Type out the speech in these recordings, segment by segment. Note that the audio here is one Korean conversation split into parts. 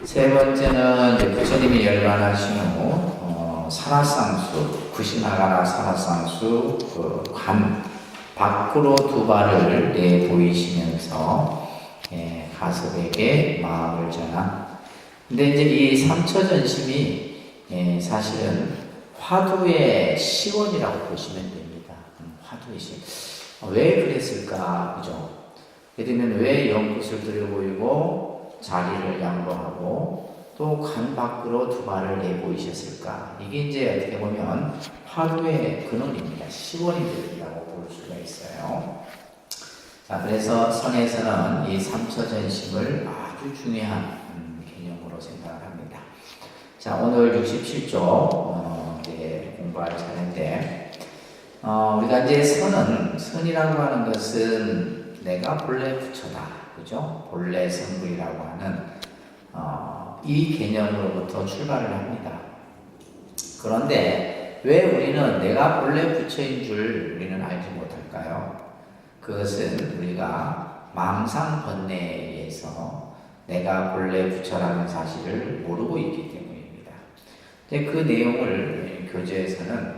세 번째는 이제 부처님이 열반하신 후 사라상수, 구시나가라 사라상수 관 밖으로 두 발을 내보이시면서 가섭에게 마음을 전한. 근데 이제 이 삼처전심이 사실은 화두의 시원이라고 보시면 됩니다. 화두의 시원. 왜 그랬을까, 그죠? 예를 들면 왜 연꽃을 들여보이고 자리를 양보하고 또 관 밖으로 두 발을 내보이셨을까? 이게 이제 어떻게 보면 화두의 근원입니다. 시원이 되리라고 볼 수가 있어요. 자, 그래서 선에서는 이 삼처전심을 아주 중요한 개념으로 생각을 합니다. 자, 오늘 67조 공부할 차례인데 우리가 이제 선이라고 하는 것은 내가 본래 부처다, 그죠? 본래 성불이라고 하는 이 개념으로부터 출발을 합니다. 그런데 왜 우리는 내가 본래 부처인 줄 우리는 알지 못할까요? 그것은 우리가 망상번뇌에 의해서 내가 본래 부처라는 사실을 모르고 있기 때문입니다. 그 내용을 교재에서는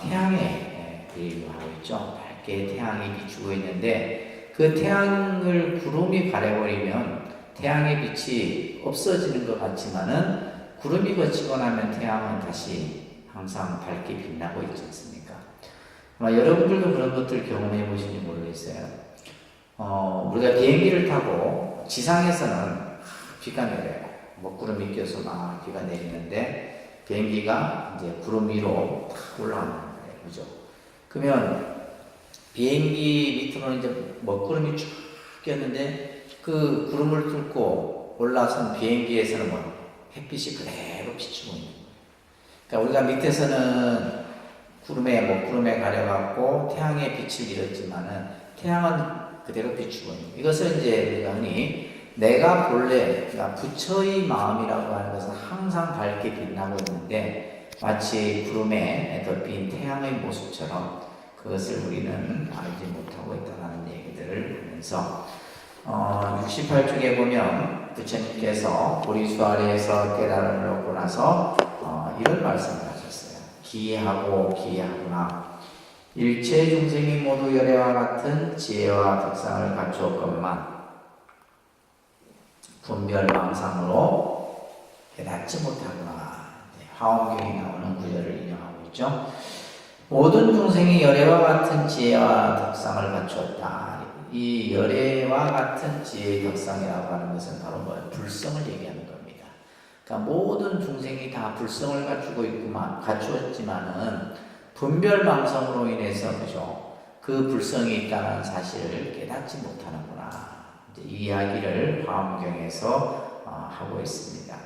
태양에 비유하고 있죠. 밝게 태양이 비추고 있는데 그 태양을 구름이 가려버리면 태양의 빛이 없어지는 것 같지만은 구름이 거치고 나면 태양은 다시 항상 밝게 빛나고 있지 않습니까? 여러분들도 그런 것들 경험해 보신지 모르겠어요. 우리가 비행기를 타고 지상에서는 비가 내려요. 먹구름이 껴서 막 비가 내리는데 비행기가 이제 구름 위로 탁 올라가는 거예요. 그죠? 그러면 비행기 밑으로는 이제 먹구름이 쭉 꼈는데 그 구름을 뚫고 올라선 비행기에서는 햇빛이 그대로 비추고 있는 거예요. 그러니까 우리가 밑에서는 먹구름에 가려갖고 태양의 빛을 잃었지만은 태양은 그대로 비추고 있는 거예요. 이것을 이제 우리가 흔히 내가 본래, 그러니까 부처의 마음이라고 하는 것은 항상 밝게 빛나고 있는데 마치 구름에 덮인 태양의 모습처럼 그것을 우리는 알지 못하고 있다는 얘기들을 하면서 68쪽에 보면 부처님께서 보리수아래에서 깨달음을 얻고 나서 이런 말씀을 하셨어요. 기하구나. 일체 중생이 모두 열애와 같은 지혜와 덕상을 갖추었건만 분별망상으로 깨닫지 못하구나. 화엄경에 나오는 구절을 인용하고 있죠. 모든 중생이 열애와 같은 지혜와 덕상을 갖추었다. 이 열애와 같은 지혜의 덕상이라고 하는 것은 바로 불성을 얘기하는 겁니다. 그러니까 모든 중생이 다 불성을 갖추었지만은 분별망상으로 인해서 그죠? 그 불성이 있다는 사실을 깨닫지 못하는구나. 이제 이 이야기를 화엄경에서 하고 있습니다.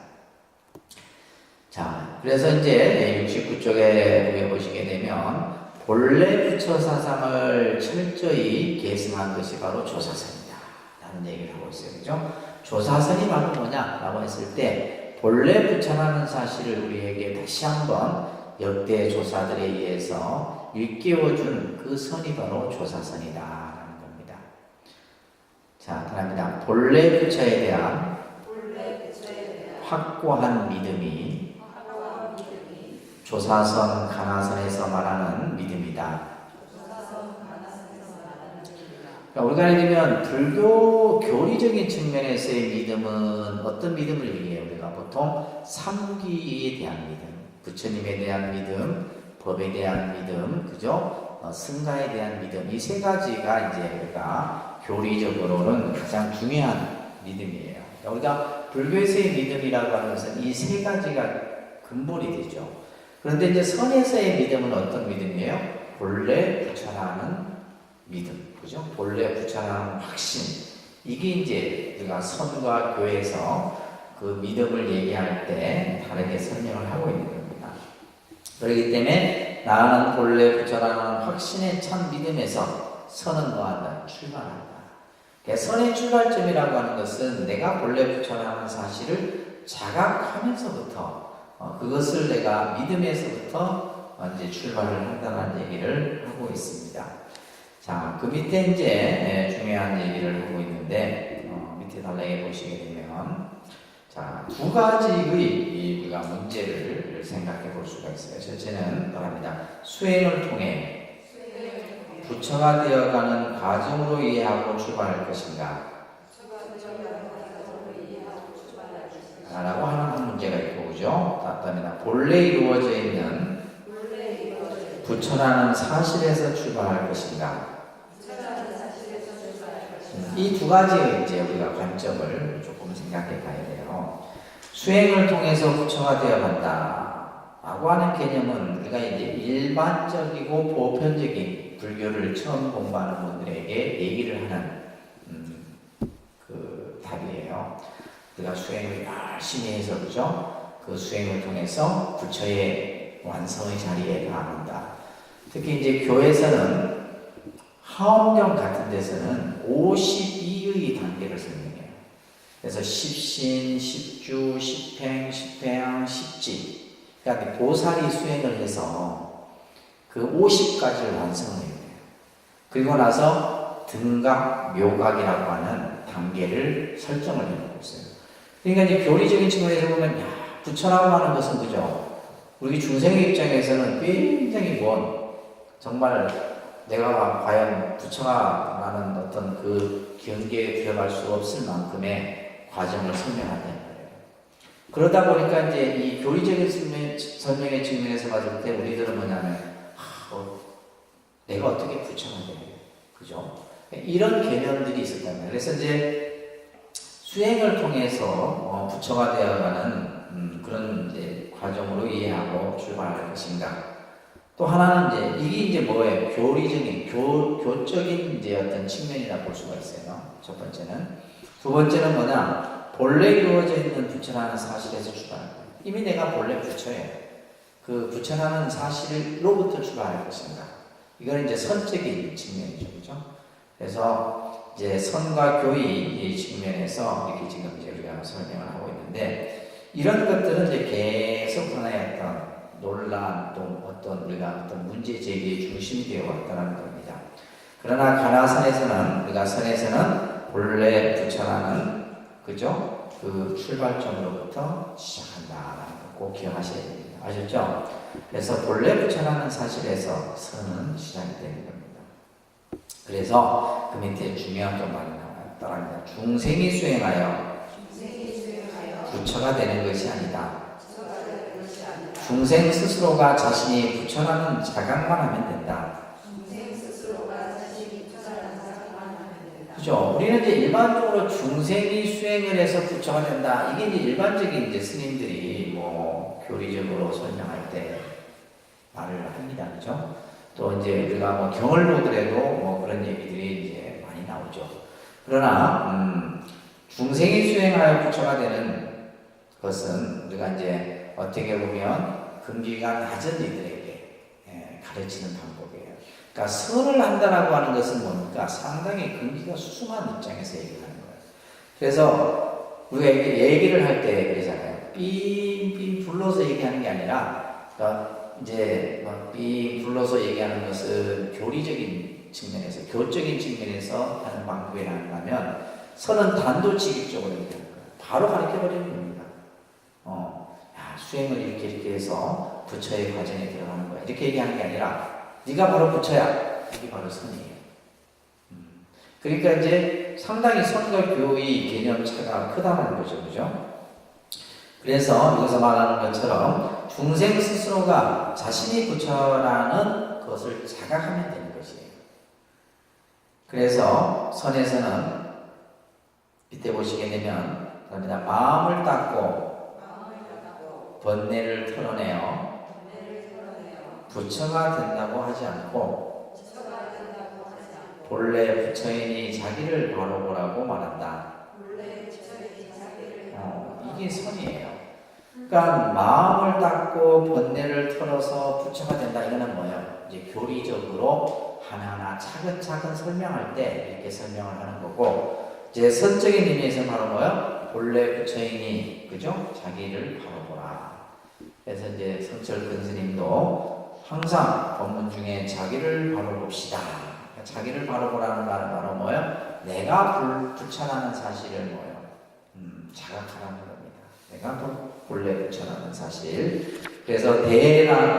자, 그래서 이제 69쪽에 보시게 되면 본래 부처 사상을 철저히 계승한 것이 바로 조사선이다 라는 얘기를 하고 있어요. 그죠? 조사선이 바로 뭐냐라고 했을 때 본래 부처라는 사실을 우리에게 다시 한번 역대 조사들에 의해서 일깨워준 그 선이 바로 조사선이다 라는 겁니다. 자, 그럽니다. 본래 부처에 대한 확고한 믿음이 조사선, 가나선에서 말하는 믿음이다. 그러니까 우리가 예를 들면 불교 교리적인 측면에서의 믿음은 어떤 믿음을 얘기해요? 우리가 보통 삼기에 대한 믿음, 부처님에 대한 믿음, 법에 대한 믿음, 그죠? 승가에 대한 믿음, 이 세 가지가 이제 우리가 교리적으로는 가장 중요한 믿음이에요. 그러니까 우리가 불교에서의 믿음이라고 하는 것은 이 세 가지가 근본이 되죠. 그런데 이제 선에서의 믿음은 어떤 믿음이에요? 본래 부처라는 믿음, 그죠? 본래 부처라는 확신. 이게 이제 우리가 선과 교에서 그 믿음을 얘기할 때 다르게 설명을 하고 있는 겁니다. 그렇기 때문에 나는 본래 부처라는 확신에 찬 믿음에서 선은 뭐한다? 출발한다. 그러니까 선의 출발점이라고 하는 것은 내가 본래 부처라는 사실을 자각하면서부터 그것을 내가 믿음에서부터 이제 출발을 한다는 얘기를 하고 있습니다. 자, 그 밑에 이제 중요한 얘기를 하고 있는데 밑에 단락에 보시게 되면 자, 두 가지의 우리가 문제를 생각해 볼 수가 있어요. 첫째는 말합니다. 수행을 통해 부처가 되어가는 과정으로 이해하고 출발할 것인가? 라고 하는 한 문제가 있고, 그죠? 답답니다. 본래 이루어져 있는 부처라는 사실에서 출발할 것인가? 이 두 가지의 이제 우리가 관점을 조금 생각해 봐야 돼요. 수행을 통해서 부처가 되어 간다 라고 하는 개념은 우리가 이제 일반적이고 보편적인 불교를 처음 공부하는 분들에게 얘기를 하는 그 답이에요. 우리가 수행을 열심히 해서, 그죠? 그 수행을 통해서 부처의 완성의 자리에 가는다. 특히 이제 교회에서는 하엄경 같은 데서는 52의 단계를 설명해요. 그래서 십신, 십주, 십행, 십배양, 십지. 그러니까 보살이 수행을 해서 그 50가지를 완성을 해요. 그리고 나서 등각, 묘각이라고 하는 단계를 설정을 해놓고 있어요. 그러니까 이제 교리적인 측면에서 보면, 야, 부처라고 하는 것은, 그죠? 우리 중생의 입장에서는 굉장히 정말 내가 과연 부처가 라는 어떤 그 경계에 들어갈 수 없을 만큼의 과정을 설명한다는 거예요. 그러다 보니까 이제 이 교리적인 설명의 측면에서 봤을 때 우리들은 뭐냐면, 내가 어떻게 부처가 돼? 그죠? 이런 개념들이 있었단 말이에요. 그래서 이제 수행을 통해서 부처가 되어가는 그런 이제 과정으로 이해하고 출발할 것인가. 또 하나는 이제 이게 이제 뭐예요? 교리적인 교적인 이제 어떤 측면이라 볼 수가 있어요. 첫 번째는. 두 번째는 뭐냐? 본래 이루어져 있는 부처라는 사실에서 출발할 거예요. 이미 내가 본래 부처예요. 그 부처라는 사실로부터 출발할 것인가. 이건 이제 선적인 측면이죠, 그죠? 그래서 이제 선과 교의 측면에서 이렇게 지금 이제 우리가 설명을 하고 있는데, 이런 것들은 이제 계속 하나의 어떤 논란, 또 어떤 우리가 어떤 문제 제기의 중심이 되어 왔다는 겁니다. 그러나 가나선에서는, 우리가 선에서는 본래 부처라는, 그죠? 그 출발점으로부터 시작한다라는 거 꼭 기억하셔야 됩니다. 아셨죠? 그래서 본래 부처라는 사실에서 선은 시작이 되는 겁니다. 그래서 그 밑에 중요한 좀 많이 나와요. 따라합니다. 중생이 수행하여 부처가 되는 것이 아니다. 중생 스스로가 자신이 부처라는 자각만 하면 된다. 그죠? 우리는 이제 일반적으로 중생이 수행을 해서 부처가 된다. 이게 이제 일반적인 이제 스님들이 뭐 교리적으로 설명할 때 말을 합니다. 그죠? 또 이제 우리가 뭐 경을 보더라도 뭐 그런 얘기들이 이제 많이 나오죠. 그러나, 중생이 수행하여 부처가 되는 것은 우리가 이제 어떻게 보면 근기가 낮은 이들에게 가르치는 방법이에요. 그러니까 선을 한다라고 하는 것은 뭡니까? 상당히 근기가 수승한 입장에서 얘기를 하는 거예요. 그래서 우리가 얘기를 할 때 그러잖아요. 삥삥 불러서 얘기하는 게 아니라, 그러니까 이제 막 삥 불러서 얘기하는 것은 교리적인 측면에서, 교적인 측면에서 하는 방법이 아니라면, 선은 단도직입적으로 얘기하는 거예요. 바로 가르쳐버리는 겁니다. 수행을 이렇게 해서 부처의 과정에 들어가는 거야. 이렇게 얘기하는 게 아니라, 네가 바로 부처야. 이게 바로 선이에요. 그러니까 이제 상당히 선과 교의 개념 차가 크다는 거죠. 그죠? 그래서 여기서 말하는 것처럼 중생 스스로가 자신이 부처라는 것을 자각하면 되는 것이에요. 그래서 선에서는 밑에 보시게 되면 마음을 닦고 번뇌를 털어내어 부처가 된다고 하지 않고 본래 부처인이 자기를 바로 보라고 말한다. 이게 선이에요. 그러니까 마음을 닦고 번뇌를 털어서 부처가 된다. 이거는 뭐예요? 이제 교리적으로 하나하나 차근차근 설명할 때 이렇게 설명을 하는 거고, 이제 선적인 의미에서 바로 뭐예요? 본래 부처인이, 그죠? 자기를 바로 보라. 그래서 이제 성철 근스님도 항상 법문 중에 자기를 바로 봅시다. 자기를 바로 보라는 말은 바로 뭐예요? 내가 부처라는 사실을 뭐예요? 자각하라는 겁니다. 내가 본래 부처라는 사실. 그래서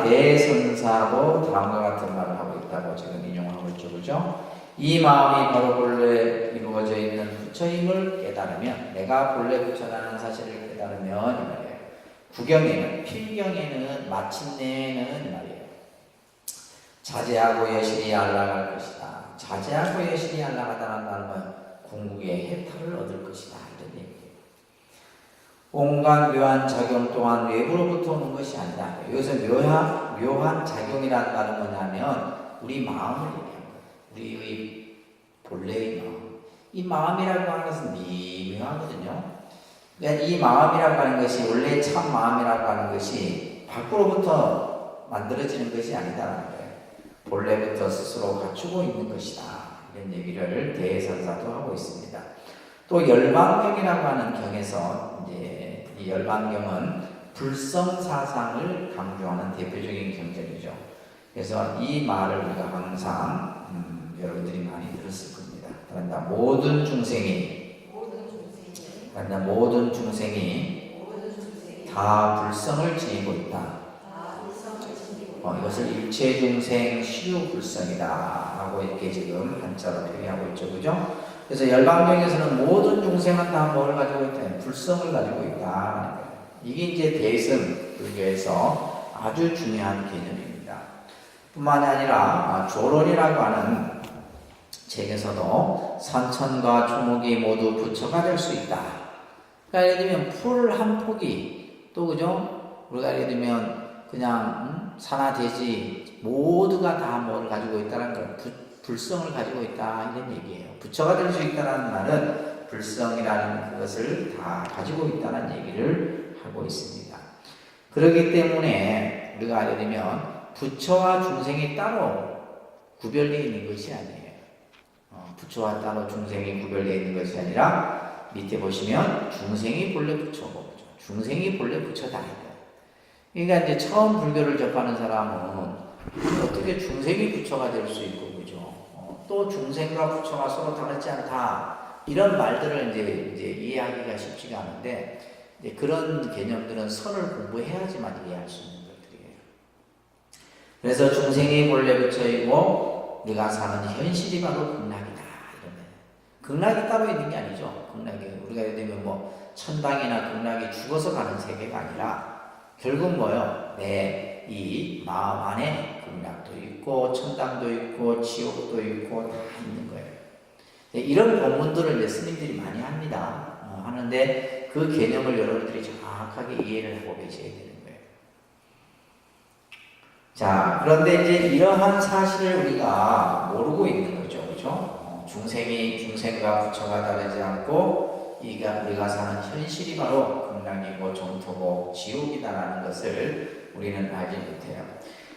대선사도 다음과 같은 말을 하고 있다고 지금 인용하고 있죠. 그죠? 이 마음이 바로 본래 이루어져 있는 부처임을 깨달으면, 내가 본래 부처라는 사실을 깨달으면 이 말이에요. 구경에는, 필경에는, 마침내에는 이 말이에요. 자제하고 여실히 안락할 것이다. 자제하고 여실히 안락하다는 말은 궁극의 해탈을 얻을 것이다. 이런 얘기예요. 온갖 묘한 작용 또한 외부로부터 오는 것이 아니다. 여기서 묘한 작용이라는 말은 뭐냐면 우리 마음을 얘기하는 거예요. 우리의 본래의 마음. 이 마음이라고 하는 것은 미묘하거든요. 그러니까 이 마음이라고 하는 것이 원래 참 마음이라고 하는 것이 밖으로부터 만들어지는 것이 아니다라는 거예요. 본래부터 스스로 갖추고 있는 것이다. 이런 얘기를 대선사도 하고 있습니다. 또 열반경이라고 하는 경에서 이제 이 열반경은 불성사상을 강조하는 대표적인 경전이죠. 그래서 이 말을 우리가 항상 여러분들이 많이 들었을 겁니다. 그런다 모든 중생이 다 불성을 지니고 있다. 이것을 일체중생 시유불성이다 라고 이렇게 지금 한자로 표현하고 있죠. 그죠? 그래서 열반경에서는 모든 중생은 다 뭘 가지고 있다? 불성을 가지고 있다. 이게 이제 대승 불교에서 아주 중요한 개념입니다. 뿐만이 아니라 조론이라고 하는 책에서도 산천과 초목이 모두 부처가 될 수 있다. 그러니까 예를 들면 풀 한 폭이 또 그죠? 우리가 예를 들면 그냥 산하대지 모두가 다 뭘 가지고 있다는 걸 불성을 가지고 있다 이런 얘기예요. 부처가 될 수 있다는 말은 불성이라는 그것을 다 가지고 있다는 얘기를 하고 있습니다. 그렇기 때문에 우리가 예를 들면 부처와 중생이 따로 구별되어 있는 것이 아니에요. 부처와 따로 중생이 구별되어 있는 것이 아니라 밑에 보시면 중생이 본래 부처고 중생이 본래 부처다. 그러니까 이제 처음 불교를 접하는 사람은 어떻게 중생이 부처가 될 수 있고, 그죠? 또 중생과 부처가 서로 다르지 않다. 이런 말들을 이제 이해하기가 쉽지가 않은데, 이제 그런 개념들은 선을 공부해야지만 이해할 수 있는 것들이에요. 그래서 중생이 본래 부처이고, 네가 사는 현실이 바로 극락이다. 이러면. 극락이 따로 있는 게 아니죠. 극락이. 우리가 예를 들면 천당이나 극락이 죽어서 가는 세계가 아니라, 결국 뭐요? 내 이 마음 안에 극락도 있고 천당도 있고 지옥도 있고 다 있는 거예요. 이런 본문들을 이제 스님들이 많이 합니다. 하는데 그 개념을 여러분들이 정확하게 이해를 하고 계셔야 되는 거예요. 자, 그런데 이제 이러한 사실을 우리가 모르고 있는 거죠, 그렇죠? 중생과 부처가 다르지 않고 우리가 사는 현실이 바로 극락이고 정토고 지옥이다라는 것을 우리는 알지 못해요.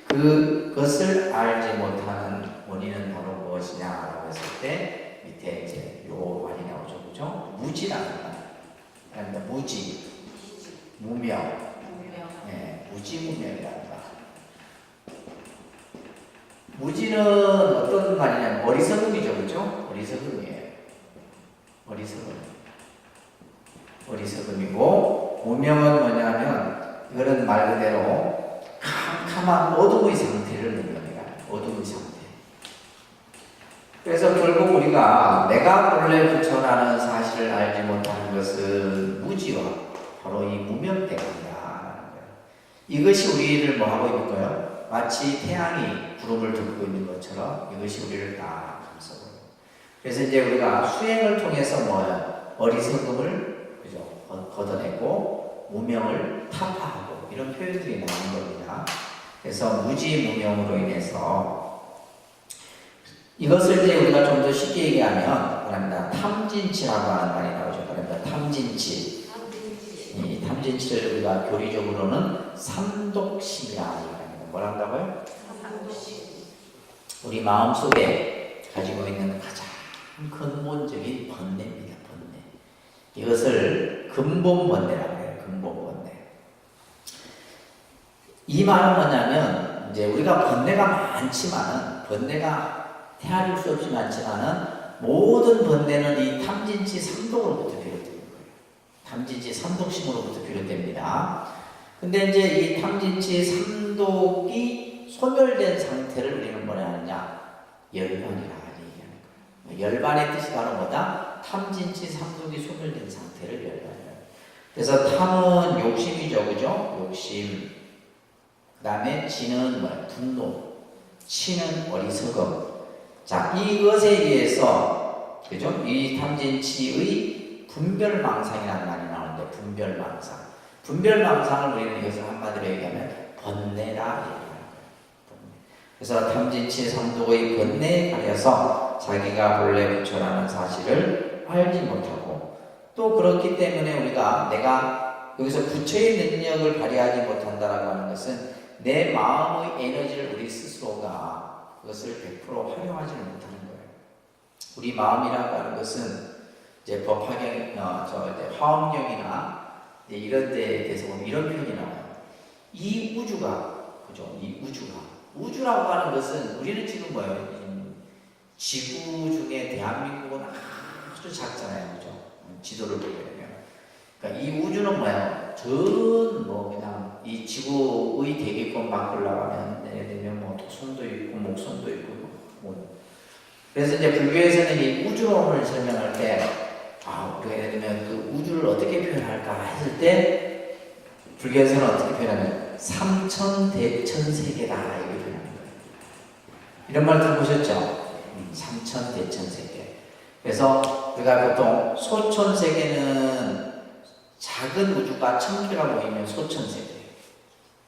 그것을 알지 못하는 원인은 바로 무엇이냐라고 했을 때 밑에 이제 요 말이 나오죠, 그죠? 무지라는 말. 그러니까 무지, 무명, 무지무명이라는 말. 무지는 어떤 말이냐면 어리석음이죠, 그죠? 어리석음이에요. 어리석음이고 무명은 뭐냐면 이거는 말 그대로 캄캄한 어둠의 상태를 의미합니다. 어둠의 상태. 그래서 결국 우리가 내가 본래 부처라는 사실을 알지 못하는 것은 무지와 바로 이 무명 때문이다. 이것이 우리를 뭐 하고 있는 거예요? 마치 태양이 구름을 덮고 있는 것처럼 이것이 우리를 다 감싸고 있는 거예요. 그래서 이제 우리가 수행을 통해서 뭐예요? 어리석음을 그죠? 걷어내고 무명을 타파하고 이런 표현들이 나오는 겁니다. 그래서 무지무명으로 인해서 이것을 이제 우리가 좀 더 쉽게 얘기하면 그럽니다. 탐진치라고 하는 말이 나오죠. 그럽니다. 탐진치. 이 탐진치를 우리가 교리적으로는 삼독심이라 합니다. 뭘 한다고요? 우리 마음속에 가지고 있는 가장 근본적인 번뇌입니다. 번뇌. 이것을 근본번뇌라고 해요. 근본번뇌. 이 말은 뭐냐면 이제 우리가 번뇌가 헤아릴 수 없이 많지만은 모든 번뇌는 이 탐진치 삼독으로부터 비롯되는 거예요. 탐진치 삼독심으로부터 비롯됩니다. 근데 이제 이 탐진치 삼독이 소멸된 상태를 우리는 뭐라 하느냐? 열반이라 얘기하는 거예요. 열반의 뜻이 바로 뭐다? 탐진치 삼독이 소멸된 상태를 열반이라. 그래서 탐은 욕심이죠, 그죠? 욕심. 그 다음에 지는 뭐야? 분노. 치는 어리석음. 자, 이것에 의해서, 그죠? 이 탐진치의 분별망상이라는 말이 나오는데, 분별망상. 분별망상을 우리는 이것을 한마디로 얘기하면 번뇌라 얘기하는 거예요. 그래서 탐진치 삼독의 번뇌에 가려서 자기가 본래 부처라는 사실을 알지 못하고, 또 그렇기 때문에 우리가 내가 여기서 부처의 능력을 발휘하지 못한다라고 하는 것은 내 마음의 에너지를 우리 스스로가 그것을 100% 활용하지 못하는 거예요. 우리 마음이라고 하는 것은 이제 법화경, 화엄경이나 이런 데에 대해서 보면 이런 표현이 나와요. 이 우주가, 그죠? 이 우주라고 하는 것은 우리는 지금 뭐예요? 지구 중에 대한민국은 아주 작잖아요, 그죠? 지도를 보게 되면. 그러니까 이 우주는 뭐예요? 전 그냥 이 지구의 대기권 밖을 나가면 예를 들면 토성도 있고 목성도 있고 그래서 이제 불교에서는 이 우주론을 설명할 때 우리가 예를 들면 그 우주를 어떻게 표현할까 했을 때 불교에서는 어떻게 표현하면 삼천대천세계다 이렇게 표현하는 거예요. 이런 말 들어보셨죠? 삼천대천세계. 그래서 우리가 보통 소천세계는 작은 우주가 1000개가 모이면 소천세계,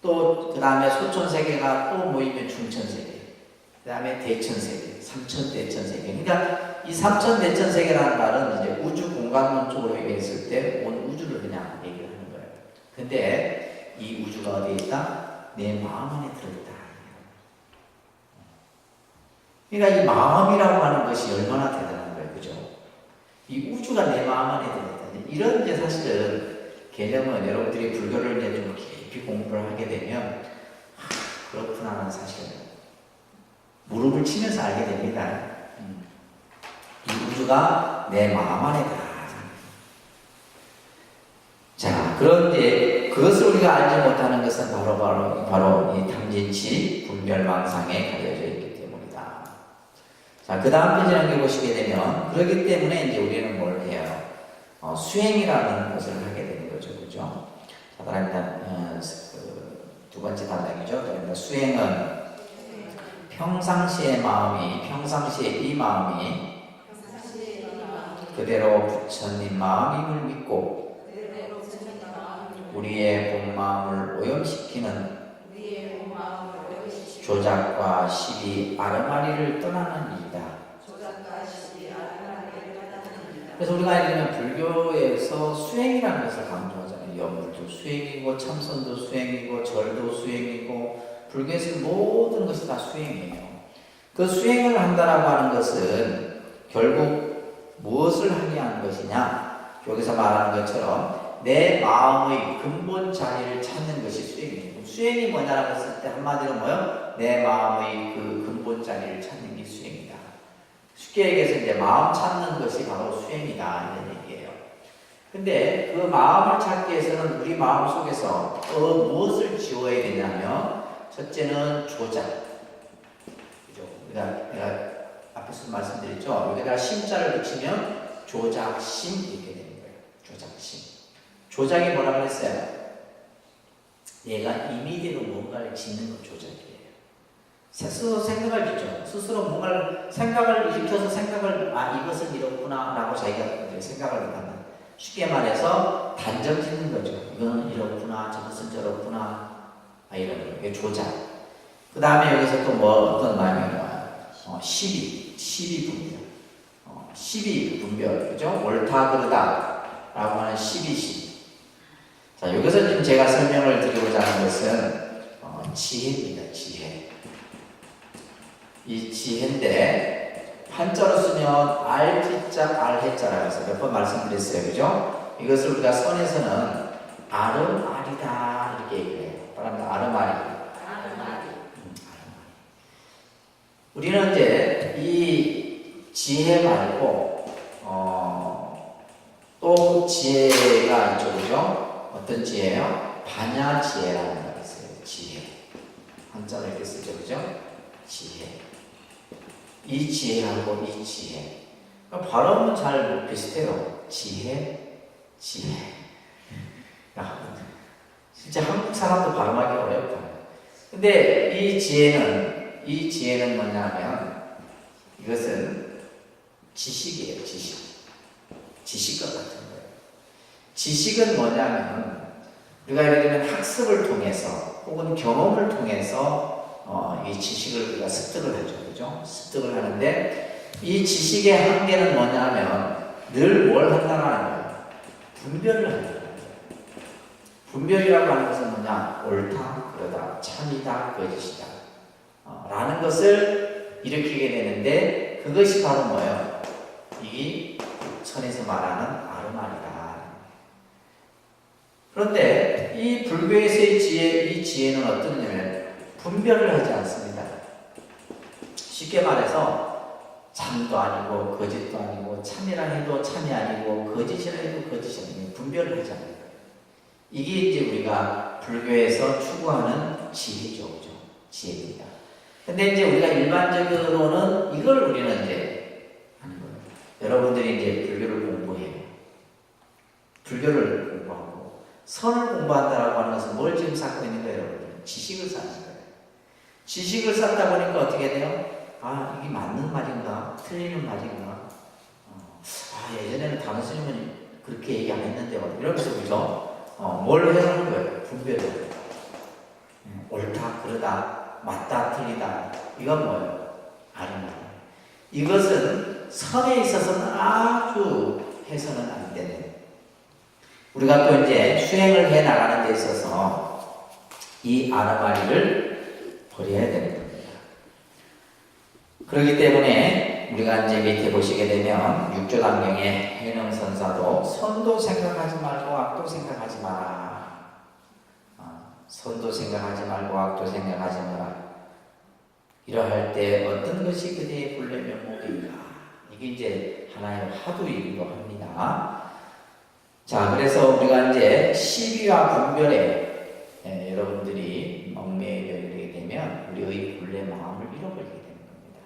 또 그 다음에 소천세계가 또 모이면 중천세계, 그 다음에 대천세계, 삼천대천세계. 그러니까 이 삼천대천세계라는 말은 이제 우주 공간론 쪽으로 얘기했을 때 온 우주를 그냥 얘기를 하는 거예요. 근데 이 우주가 어디에 있다? 내 마음 안에 들어있다. 그러니까 이 마음이라고 하는 것이 얼마나 대단한 거예요, 그죠? 이 우주가 내 마음 안에 들어있다. 이런 이제 사실은 개념은 여러분들이 불교를 이제 좀 깊이 공부를 하게 되면 그렇구나 하는 사실을 무릎을 치면서 알게 됩니다. 이 우주가 내 마음 안에다. 자, 그런데 그것을 우리가 알지 못하는 것은 바로 이 탐진치 분별망상에 가려져 있기 때문이다. 자, 그 다음 페이지 넘겨보시게 되면 그렇기 때문에 이제 우리는 뭘 해요? 수행이라는 것을 하게 되는 거죠, 그죠? 자, 그다음에 두 번째 단락이죠. 그러니까 수행은 평상시의 이 마음이 그대로 부처님 마음임을 믿고 우리의 본 마음을 오염시키는 조작과 시비 아르마리를 떠나는 일이다. 그래서 우리가 알면 불교에서 수행이라는 것을 강조하잖아요. 염불도 수행이고 참선도 수행이고 절도 수행이고 불교에서 모든 것이 다 수행이에요. 그 수행을 한다라고 하는 것은 결국 무엇을 하게 하는 것이냐? 여기서 말하는 것처럼 내 마음의 근본 자리를 찾는 것이 수행이에요. 수행이 뭐냐라고 했을 때 한마디로 뭐요? 내 마음의 그 근본 자리를 찾는 게 수행이다. 쉽게 얘기해서 이제 마음 찾는 것이 바로 수행이다 이런 얘기예요. 근데 그 마음을 찾기 위해서는 우리 마음 속에서 무엇을 지워야 되냐면 첫째는 조작. 그죠? 내가 앞에서 말씀드렸죠. 여기다가 심자를 붙이면 조작심 이렇게 되는 거예요. 조작심. 조작이 뭐라고 그랬어요? 얘가 임의대로 뭔가를 짓는 건 조작이에요. 스스로 생각을 짓죠. 스스로 뭔가를 생각을 일으켜서 생각을 이것은 이렇구나 라고 자기가 생각을 한다. 쉽게 말해서 단정 짓는 거죠. 이거는 이렇구나, 저것은 저렇구나, 이런 거. 이게 조작. 그 다음에 여기서 또 어떤 마음이 나와요? 시비 분별. 시비 분별, 그죠? 옳다, 그르다 라고 하는 시비심. 자, 여기서 지금 제가 설명을 드리고자 하는 것은 지혜입니다, 지혜. 이 지혜인데 한자로 쓰면 알지자 알해자라고 해서 몇 번 말씀드렸어요, 그죠? 이것을 우리가 선에서는 아름아리다 이렇게 얘기해요. 바랍니다. 아름아리. 우리는 이제 이 지혜 말고 또 지혜가 이쪽이죠. 어떤 지혜예요? 반야지혜라는 말이 있어요. 지혜. 한자로 이렇게 쓰죠, 그죠? 지혜. 이 지혜하고 이 지혜. 발음은 잘 비슷해요. 지혜, 지혜. 야, 진짜 한국 사람도 발음하기 어렵다. 근데 이 지혜는 뭐냐면, 이것은 지식이에요, 지식. 지식과 같은 거예요. 지식은 뭐냐면, 우리가 예를 들면 학습을 통해서, 혹은 경험을 통해서, 이 지식을 우리가 습득을 하죠. 그죠? 습득을 하는데, 이 지식의 한계는 뭐냐면, 늘 뭘 한다는 거예요? 분별을 한다는 거예요. 분별이라고 하는 것은 뭐냐? 옳다, 그러다, 참이다, 거짓이다. 라는 것을 일으키게 되는데, 그것이 바로 뭐예요? 이 선에서 말하는 아르말이다. 그런데 이 불교에서의 지혜, 이 지혜는 어떠냐면 분별을 하지 않습니다. 쉽게 말해서 참도 아니고 거짓도 아니고 참이라 해도 참이 아니고 거짓이라 해도 거짓이 아니고 분별을 하지 않아요. 이게 이제 우리가 불교에서 추구하는 지혜죠. 그죠? 지혜입니다. 근데 이제 우리가 일반적으로는 이걸 우리는 이제 하는 거예요. 여러분들이 이제 불교를 공부해요. 불교를 공부하고 선을 공부한다라고 하는 것은 뭘 지금 쌓고 있는 거예요, 여러분들? 지식을 쌓는 거예요. 지식을 쌓다 보니까 어떻게 돼요? 아, 이게 맞는 말인가? 틀리는 말인가? 예전에는 다른 스님은 그렇게 얘기 안 했는데, 이러면서 그죠? 뭘 해라는 거예요? 분별을. 옳다, 그러다, 맞다, 틀리다. 이건 뭐예요? 아름다워. 이것은 선에 있어서는 아주 해서는 안 되는. 우리가 또 이제 수행을 해 나가는 데 있어서 이 아르마리를 버려야 되는 겁니다. 그렇기 때문에 우리가 이제 밑에 보시게 되면 육조단경의 해능선사도 선도 생각하지 말고 악도 생각하지 마라. 선도 생각하지 말고 악도 생각하지 마라. 이러할 때 어떤 것이 그대의 본래 면목인가? 이게 이제 하나의 화두이기도 합니다. 자, 그래서 우리가 이제 시비와 분별에 여러분들이 얽매이게 되면 우리의 본래 마음을 잃어버리게 되는 겁니다.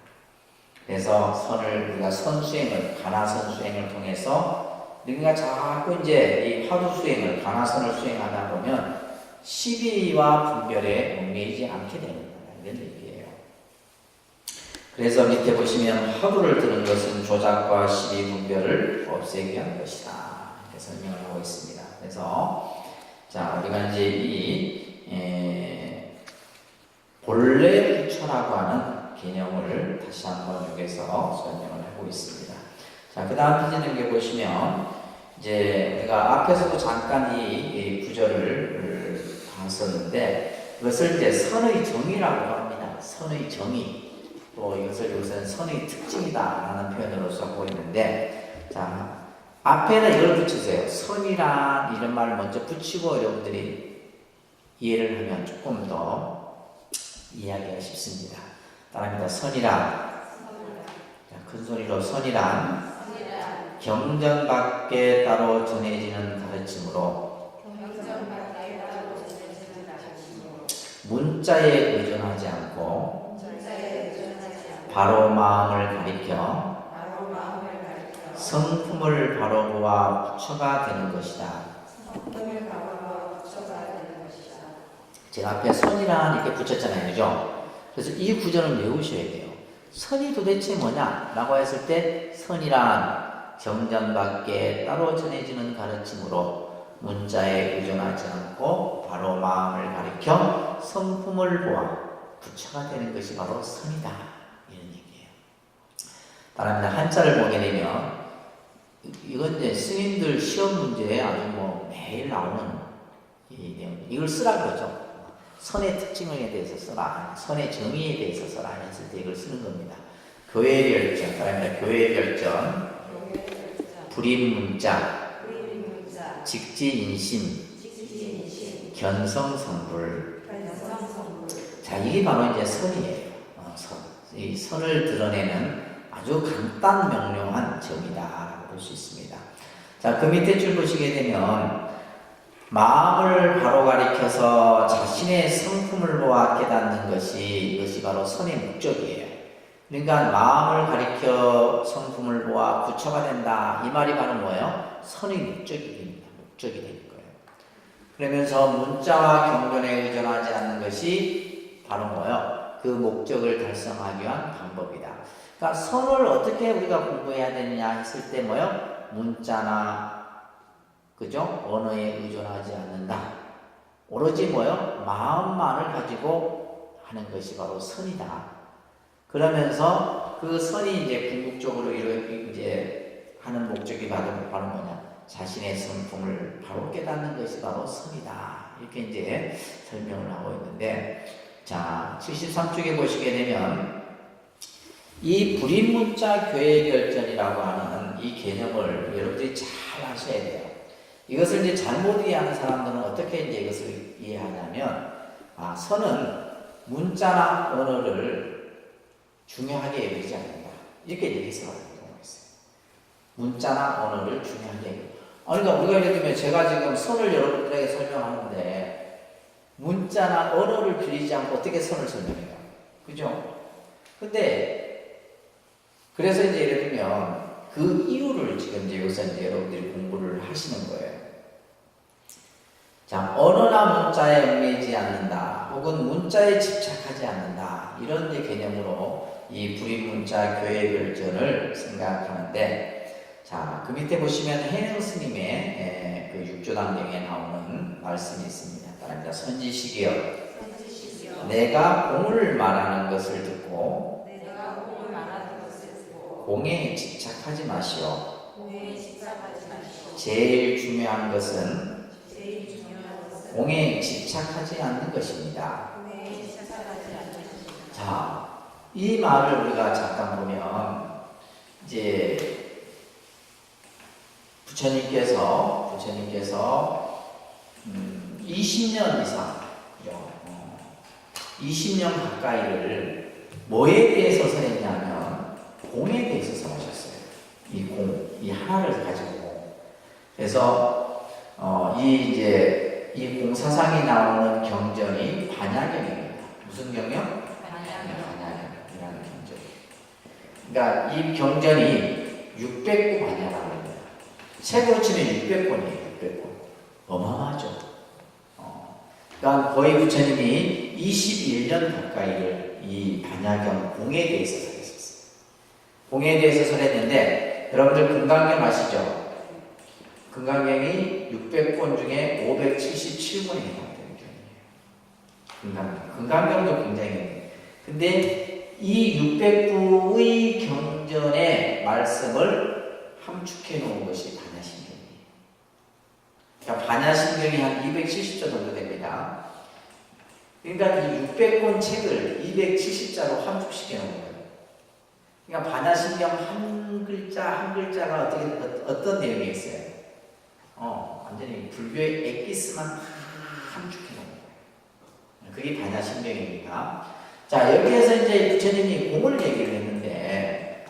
그래서 선을 우리가 선수행을 가나선 수행을 통해서 우리가 자꾸 이제 이 화두 수행을 가나선을 수행하다 보면 시비와 분별에 얽매이지 않게 되는 거다, 이런 얘기예요. 그래서 밑에 보시면 화두를 드는 것은 조작과 시비 분별을 없애기 위한 것이다. 이렇게 설명을 하고 있습니다. 그래서 자, 우리가 이제 이 본래 부처라고 하는 개념을 다시 한번 여기서 설명을 하고 있습니다. 자, 그 다음 페이지에 보시면 이제 우리가 앞에서도 잠깐 이 구절을 봤었는데 이것을 이제 선의 정의라고 합니다. 선의 정의. 또 이것을 여기서는 선의 특징이다라는 표현으로 쓰고 있는데, 자, 앞에는 이걸 붙이세요. 선이란 이런 말을 먼저 붙이고 여러분들이 이해를 하면 조금 더 이해하기가 쉽습니다. 따라합니다. 선이란, 큰 소리로 선이란 경전 밖에 따로 전해지는 가르침으로 문자에 의존하지 않고 바로 마음을 가리켜 성품을 바로 보아 부처가 되는 것이다. 제가 앞에 선이란 이렇게 붙였잖아요, 그죠? 그래서 이 구절을 외우셔야 돼요. 선이 도대체 뭐냐라고 했을 때 선이란 정전 밖에 따로 전해지는 가르침으로 문자에 의존하지 않고 바로 마음을 가리켜 성품을 보아 부처가 되는 것이 바로 선이다, 이런 얘기예요. 따라합니다. 한자를 보게 되면 이건 이제 스님들 시험 문제에 아주 뭐 매일 나오는 이 내용. 이걸 쓰라 그러죠. 선의 특징에 대해서 써라, 선의 정의에 대해서 써라 했을 때 이걸 쓰는 겁니다. 교회별전, 따라합니다. 교회별전, 불임문자, 직지인심, 견성성불. 자, 이게 바로 이제 선이에요. 선. 이 선을 드러내는 아주 간단 명료한 정의다라고 볼 수 있습니다. 자, 그 밑에 줄 보시게 되면 마음을 바로 가리켜서 자신의 성품을 보아 깨닫는 것이 이것이 바로 선의 목적이에요. 그러니까 마음을 가리켜 성품을 보아 부처가 된다. 이 말이 바로 뭐예요? 선의 목적이 됩니다. 목적이 되는 거예요. 그러면서 문자와 경전에 의존하지 않는 것이 바로 뭐예요? 그 목적을 달성하기 위한 방법이다. 그러니까 선을 어떻게 우리가 공부해야 되느냐 했을 때 뭐예요? 문자나 그죠? 언어에 의존하지 않는다. 오로지 뭐예요? 마음만을 가지고 하는 것이 바로 선이다. 그러면서 그 선이 이제 궁극적으로 이제 하는 목적이 바로 뭐냐? 자신의 성품을 바로 깨닫는 것이 바로 선이다. 이렇게 이제 설명을 하고 있는데, 자, 73쪽에 보시게 되면 이 불임문자 교회결전이라고 하는 이 개념을 여러분들이 잘 아셔야 돼요. 이것을 이제 잘못 이해하는 사람들은 어떻게 이제 이것을 이해하냐면, 선은 문자나 언어를 중요하게 여기지 않는다. 이렇게 얘기해서 하는 경우가 있어요. 문자나 언어를 중요하게 여기지. 그러니까 우리가 예를 들면 제가 지금 선을 여러분들에게 설명하는데, 문자나 언어를 빌리지 않고 어떻게 선을 설명해요? 그죠? 근데, 그래서 이제 예를 들면, 그 이유를 지금 이제 여기서 이제 여러분들이 공부를 하시는 거예요. 자, 언어나 문자에 얽매이지 않는다. 혹은 문자에 집착하지 않는다. 이런 이제 개념으로 이 불임문자 교회결전을 생각하는데, 자, 그 밑에 보시면 해능 스님의 그 육조당경에 나오는 말씀이 있습니다. 따라합니다. 선지식이여. 내가 공을 말하는 것을 듣고 공에 집착하지 마시오. 제일 중요한 것은 공에 집착하지 않는 것입니다. 자, 이 말을 우리가 잠깐 보면 이제 부처님께서 20년 이상 20년 가까이를 뭐에 대해서 설했냐면 공에 대해서 설하셨어요. 이 공, 이 하나를 가지고. 그래서 이 공사상이 나오는 경전이 반야경입니다. 무슨 경전? 반야경이라는 경전. 그러니까 이 경전이 600구 반야라고 합니다. 책으로 치면 600권이에요. 600권. 어마어마하죠. 그러니까 거의 부처님이 21년 가까이를 이 반야경 공에 대해서 설했었어요. 공에 대해서 설했는데 여러분들 금강경 아시죠? 금강경이 600권 중에 577권이 해당되는 경이에요. 금강경도 굉장히. 근데 이 600부의 경전의 말씀을 함축해 놓은 것이 반야신경이에요. 그러니까 반야신경이 한 270조 정도 됩니다. 그러니까 이 600권 책을 270자로 함축시켜 놓은 거예요. 그러니까 반야신경 한 글자 한 글자가 어떤 내용이 있어요? 완전히 불교의 엑기스만 함축해 놓은 거예요. 그게 반야신경입니다. 자, 여기에서 이제 부처님이 공을 얘기를 했는데,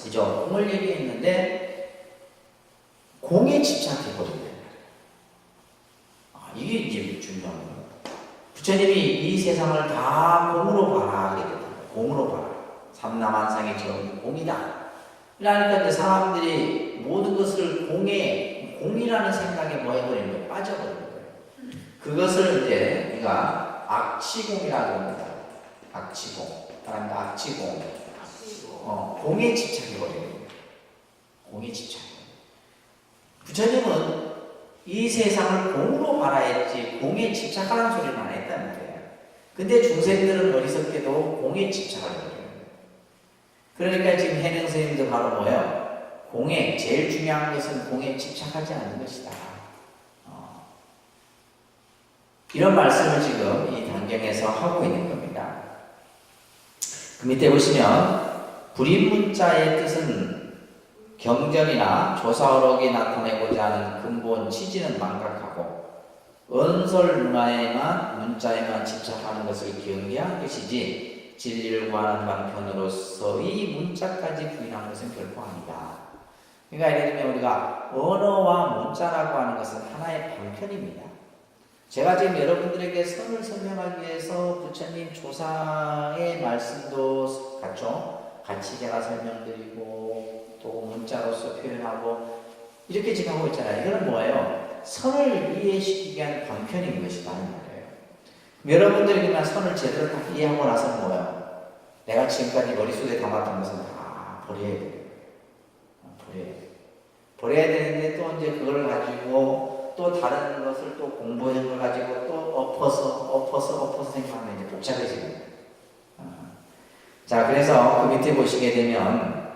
그죠? 공을 얘기했는데, 공에 집착해버린다. 이게 이제 중요한 거예요. 부처님이 이 세상을 다 공으로 봐라. 그랬거든요. 공으로 봐라. 삼라만상이 전부 공이다. 그러니까 이제 사람들이 모든 것을 공이라는 생각에 뭐 해버리는 거예요? 빠져버리는 거예요. 그것을 이제 우리가 악치공이라고 합니다. 악치공. 악치공. 공에 집착해버리는 거예요. 공에 집착. 부처님은 이 세상을 공으로 봐라 했지 공에 집착하라는 소리는 안 했단 말이에요. 근데 중생들은 어리석게도 공에 집착을 해요. 그러니까 지금 해능 스님도 바로 뭐예요? 공에, 제일 중요한 것은 공에 집착하지 않는 것이다. 이런 말씀을 지금 이 단경에서 하고 있는 겁니다. 그 밑에 보시면 불임문자의 뜻은 경전이나 조사어록이 나타내고자 하는 근본 취지는 망각하고 언설 문자에만 집착하는 것을 경계한 것이지 진리를 구하는 방편으로서 이 문자까지 부인한 것은 결코 아니다. 그러니까 예를 들면 우리가 언어와 문자라고 하는 것은 하나의 방편입니다. 제가 지금 여러분들에게 선을 설명하기 위해서 부처님 조사의 말씀도 같이 제가 설명드리고 또 문자로서 표현하고 이렇게 지금 하고 있잖아요. 이거는 뭐예요? 선을 이해시키기 위한 방편인 것이라는 말이에요. 여러분들이 그냥 선을 제대로 다 이해하고 나서는 뭐예요? 내가 지금까지 머릿속에 담았던 것은 다 버려야 돼요. 버려야 되는데 또 이제 그걸 가지고 또 다른 것을 또 공부한 걸 가지고 또 엎어서 생각하면 이제 복잡해지는 거예요. 자, 그래서 그 밑에 보시게 되면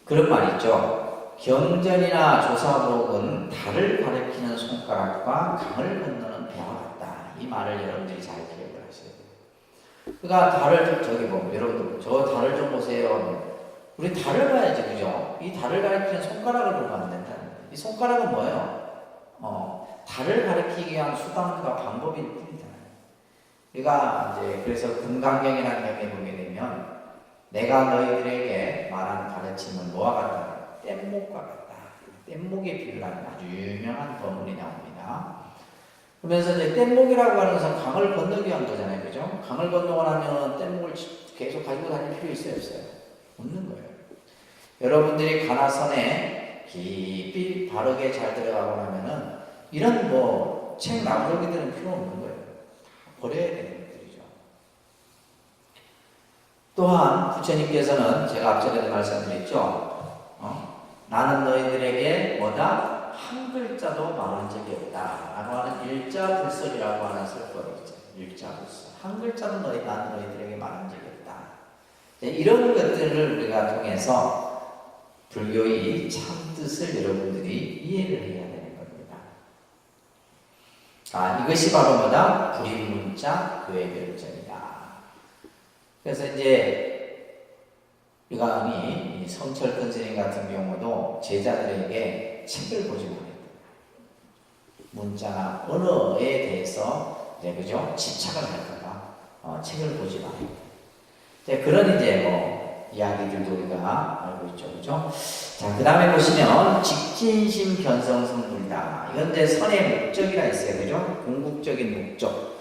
그런 말 있죠. 경전이나 조사록은 달을 가리키는 손가락과 강을 건너는 배와 같다. 이 말을 여러분들이 잘 기억을 하셔야 돼요. 그러니까 달을 여러분들 저 달을 좀 보세요. 우리 달을 봐야지, 그죠? 이 달을 가리키는 손가락을 보면 안 된다는 거예요. 이 손가락은 뭐예요? 달을 가리키기 위한 수단과 방법일 뿐이다. 우리가 이제 그래서 금강경이라는 경에 보게 되면 내가 너희들에게 말한 가르침은 뭐와 같다? 뗏목과 같다. 뗏목에 비유하는 아주 유명한 본문이 나옵니다. 그러면서 이제 뗏목이라고 하는 것은 강을 건너기 위한 거잖아요, 그죠? 강을 건너고 나면 뗏목을 계속 가지고 다닐 필요 있어요, 없어요? 없는 거예요. 여러분들이 가나선에 깊이 바르게 잘 들어가고 나면은 이런 책 나무러기들은 필요 없는 거예요. 버려야 되는 것들이죠. 또한 부처님께서는 제가 앞전에도 말씀드렸죠. 나는 너희들에게 뭐다? 한 글자도 말한 적이 없다. 라고 하는 일자불설이라고 하는 설법이 있죠. 일자불설. 한 글자도 나는 너희들에게 말한 적이 없다. 이런 것들을 우리가 통해서 불교의 참뜻을 여러분들이 이해를 해야 되는 겁니다. 이것이 바로 뭐다? 불인문자 교의 결정이다. 그래서 이제 우리가 성철 선생님 같은 경우도 제자들에게 책을 보지 말아야 돼요. 문자나 언어에 대해서 그죠? 집착을 할까봐 책을 보지 말아야 돼요. 그런 이야기들도 우리가 알고 있죠, 그죠? 자, 그 다음에 보시면 직진심 견성성불이다. 이건 이제 선의 목적이라 있어요, 그죠? 궁극적인 목적.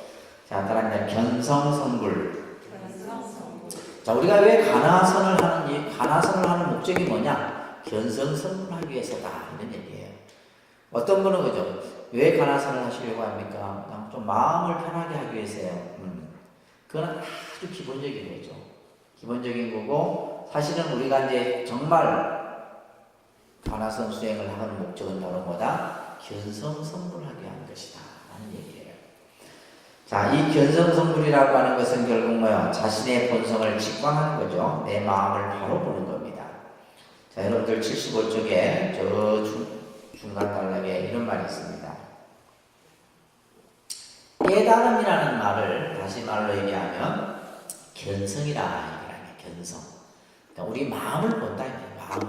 자, 따라합니다. 견성성불. 자, 우리가 왜 가나선을 하는지, 가나선을 하는 목적이 뭐냐? 견성성불하기 위해서다. 이런 얘기예요. 어떤 분은 그죠? 왜 가나선을 하시려고 합니까? 그냥 좀 마음을 편하게 하기 위해서요. 그건 아주 기본적인 거죠. 기본적인 거고, 사실은 우리가 이제 정말 가나선 수행을 하는 목적은 바로 뭐다? 견성성불하게 하는 것이다. 라는 얘기예요. 자, 이 견성성불이라고 하는 것은 결국 뭐야? 자신의 본성을 직관하는 거죠. 내 마음을 바로 보는 겁니다. 자, 여러분들 75쪽에 저 중간 단락에 이런 말이 있습니다. 깨달음이라는 말을 다시 말로 얘기하면 견성이라. 견성. 그러니까 우리 마음을 본다. 마음을.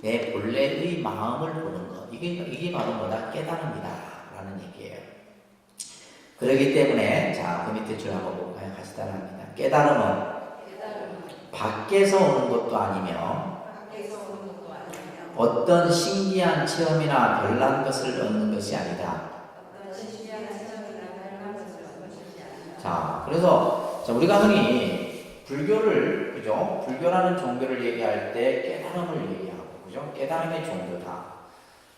내 본래의 마음을 보는 것. 이게 바로 뭐다? 깨달음이다. 라는 얘기예요. 그렇기 때문에, 자, 그 밑에 줄 한번 볼까요? 같이 따라합니다. 깨달음은 밖에서 오는 것도 아니며, 어떤 신기한 체험이나 별난 것을 얻는 것이 아니다. 자, 그래서, 우리가 흔히 불교를, 그죠? 불교라는 종교를 얘기할 때 깨달음을 얘기하고, 그죠? 깨달음의 종교다.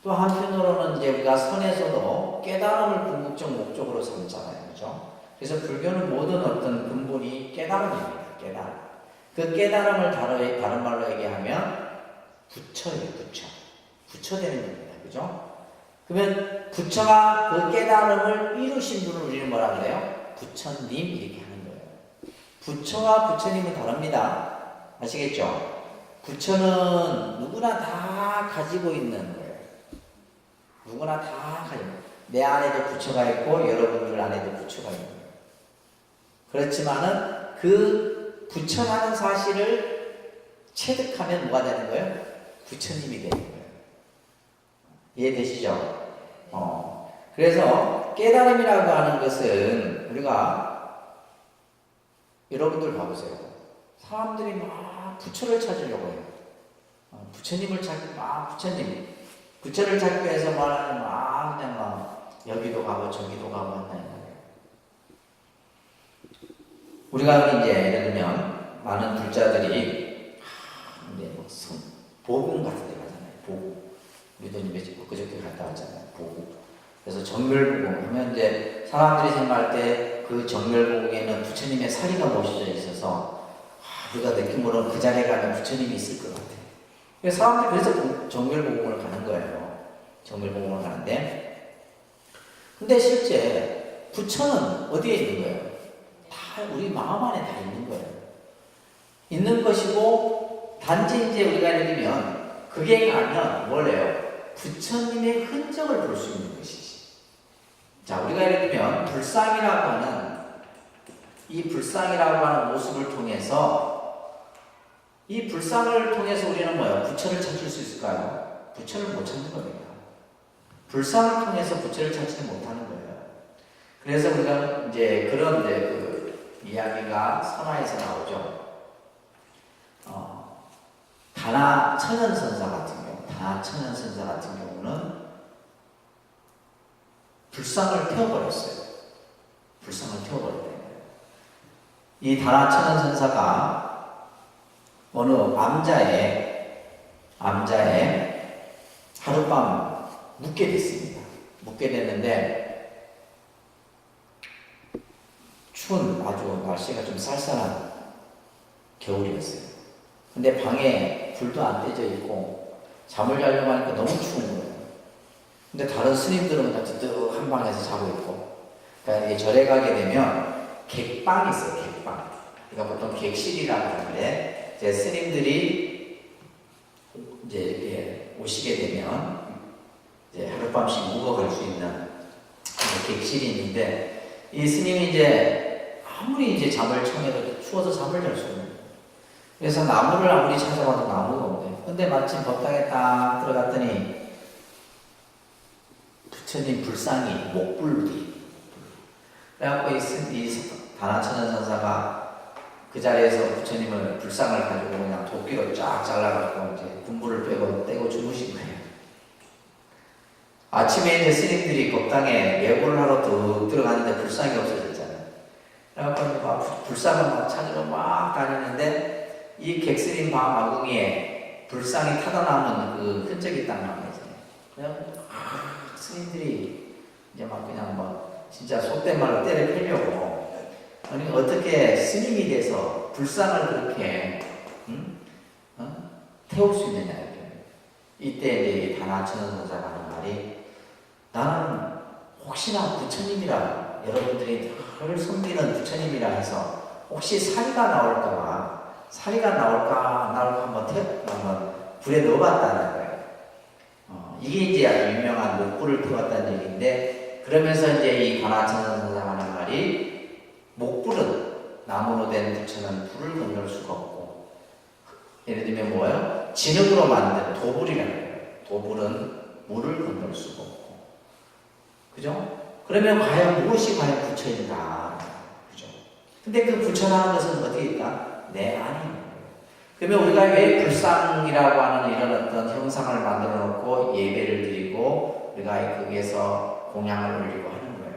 또 한편으로는 이제 우리가 선에서도 깨달음을 궁극적 목적으로 삼잖아요, 그죠? 그래서 불교는 모든 어떤 근본이 깨달음입니다, 깨달음. 그 깨달음을 다른 말로 얘기하면 부처예요, 부처. 부처 되는 겁니다, 그죠? 그러면 부처가 그 깨달음을 이루신 분을 우리는 뭐라 그래요? 부처님, 이렇게 하는 거예요. 부처와 부처님은 다릅니다. 아시겠죠? 부처는 누구나 다 가지고 있는 거예요. 누구나 다 가지고 있는 거예요. 내 안에도 부처가 있고 여러분들 안에도 부처가 있는 거예요. 그렇지만은 그 부처라는 사실을 체득하면 뭐가 되는 거예요? 부처님이 되는 거예요. 이해되시죠? 그래서 깨달음이라고 하는 것은 우리가 여러분들 봐보세요. 사람들이 막 부처를 찾으려고 해요. 부처님을 찾고 부처를 찾기 위해서 말하면 그냥 여기도 가고 저기도 가고 한다 이거예요. 우리가 이제 예를 들면 많은 불자들이 이제 보궁 같은 데 가잖아요. 보궁. 우리도 이제 그저께 갔다 왔잖아요. 보궁. 그래서 정멸보궁 하면 이제 사람들이 생각할 때 그 정멸보궁에는 부처님의 사리가 모셔져 있어서 우리가 느낌으로는 그 자리에 가면 부처님이 있을 것 같아요. 그래서 사람들이 그래서 정멸보궁을 가는 거예요. 정멸보궁을 가는데 근데 실제 부처는 어디에 있는 거예요? 다 우리 마음 안에 다 있는 거예요. 있는 것이고 단지 이제 우리가 예를 들면 그게 가면 뭐래요? 부처님의 흔적을 볼 수 있는 것이지. 자, 우리가 예를 들면 불상이라고 하는 이 불상이라고 하는 모습을 통해서 이 불상을 통해서 우리는 뭐예요? 부처를 찾을 수 있을까요? 부처를 못 찾는 겁니다. 불상을 통해서 부처를 찾지 못하는 거예요. 그래서 우리가 이제 그런 그 이야기가 선화에서 나오죠. 다나 천연선사 같은 경우는 불상을 태워버렸어요. 불상을 태워버렸대요. 이 다나 천연선사가 어느 암자에 하룻밤 묵게 됐습니다. 묵게 됐는데 추운 아주 날씨가 좀 쌀쌀한 겨울이었어요. 근데 방에 불도 안 떼져 있고 잠을 자려고 하니까 너무 추운 거예요. 근데 다른 스님들은 그냥 뜨뜻한 방에서 자고 있고, 그러니까 이게 절에 가게 되면 객방이 있어요. 객방. 그러니까 보통 객실이라고 하는데 이제 스님들이 이제 이렇게 오시게 되면 이제 하룻밤씩 묵어갈 수 있는 객실이 있는데 이 스님이 이제 아무리 이제 잠을 청해도 추워서 잠을 잘 수 없는 거예요. 그래서 나무를 아무리 찾아봐도 나무가 없대요. 근데 마침 법당에 딱 들어갔더니 부처님 불상이 목불이. 그래갖고 이 다나천연선사가 그 자리에서 부처님을 불상을 가지고 그냥 도끼로 쫙 잘라갖고 이제 군부를 떼고 주무신 거예요. 아침에 이제 스님들이 법당에 예고를 하러 뚝 들어갔는데 불상이 없어졌잖아요. 그래갖고 막 불상을 막 찾으러 막 다니는데 이 객스님 방 아궁이에 불상이 타다남은 그 흔적이 딱 남아있어요. 그냥 스님들이 이제 막 그냥 막 진짜 속된 말로 때려 패려고 아니 어떻게 스님이 돼서 불상을 그렇게 태울 수 있느냐 이렇게. 이때 이제 다나천연선사가 하는 말이 나는 혹시나 부처님이라 여러분들이 늘 섬기는 부처님이라 해서 혹시 사리가 나올까 한번 불에 넣어봤다는 거예요. 이게 이제 아주 유명한 목불을 태웠다는 얘기인데 그러면서 이제 이 다나천연선사가 하는 말이 목불은 나무로 된 부처는 불을 건널 수가 없고 예를 들면 뭐예요? 진흙으로 만든 도불이라는 거예요. 도불은 물을 건널 수가 없고 그죠? 그러면 무엇이 과연 부처인가? 그죠? 근데 그 부처라는 것은 어디에 있다? 내 안에 있는 거예요. 그러면 우리가 왜 불상이라고 하는 이런 어떤 형상을 만들어 놓고 예배를 드리고 우리가 거기에서 공양을 올리고 하는 거예요.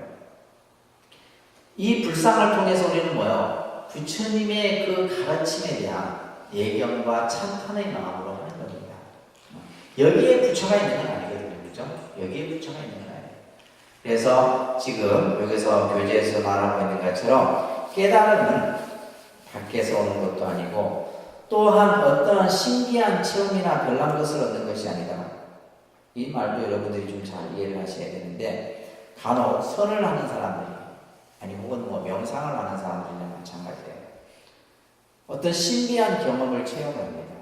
이 불상을 통해서 우리는 뭐예요? 부처님의 그 가르침에 대한 예경과 찬탄의 마음으로 하는 겁니다. 여기에 부처가 있는 건 아니거든요. 그죠? 여기에 부처가 있는 건 아니에요. 그래서 지금 여기서 교재에서 말하고 있는 것처럼 깨달음은 밖에서 오는 것도 아니고 또한 어떠한 신기한 체험이나 별난 것을 얻는 것이 아니다. 이 말도 여러분들이 좀 잘 이해를 하셔야 되는데 간혹 선을 하는 사람들이 아니 혹은 뭐 명상을 하는 사람들이나 마찬가지예요. 어떤 신비한 경험을 체험합니다.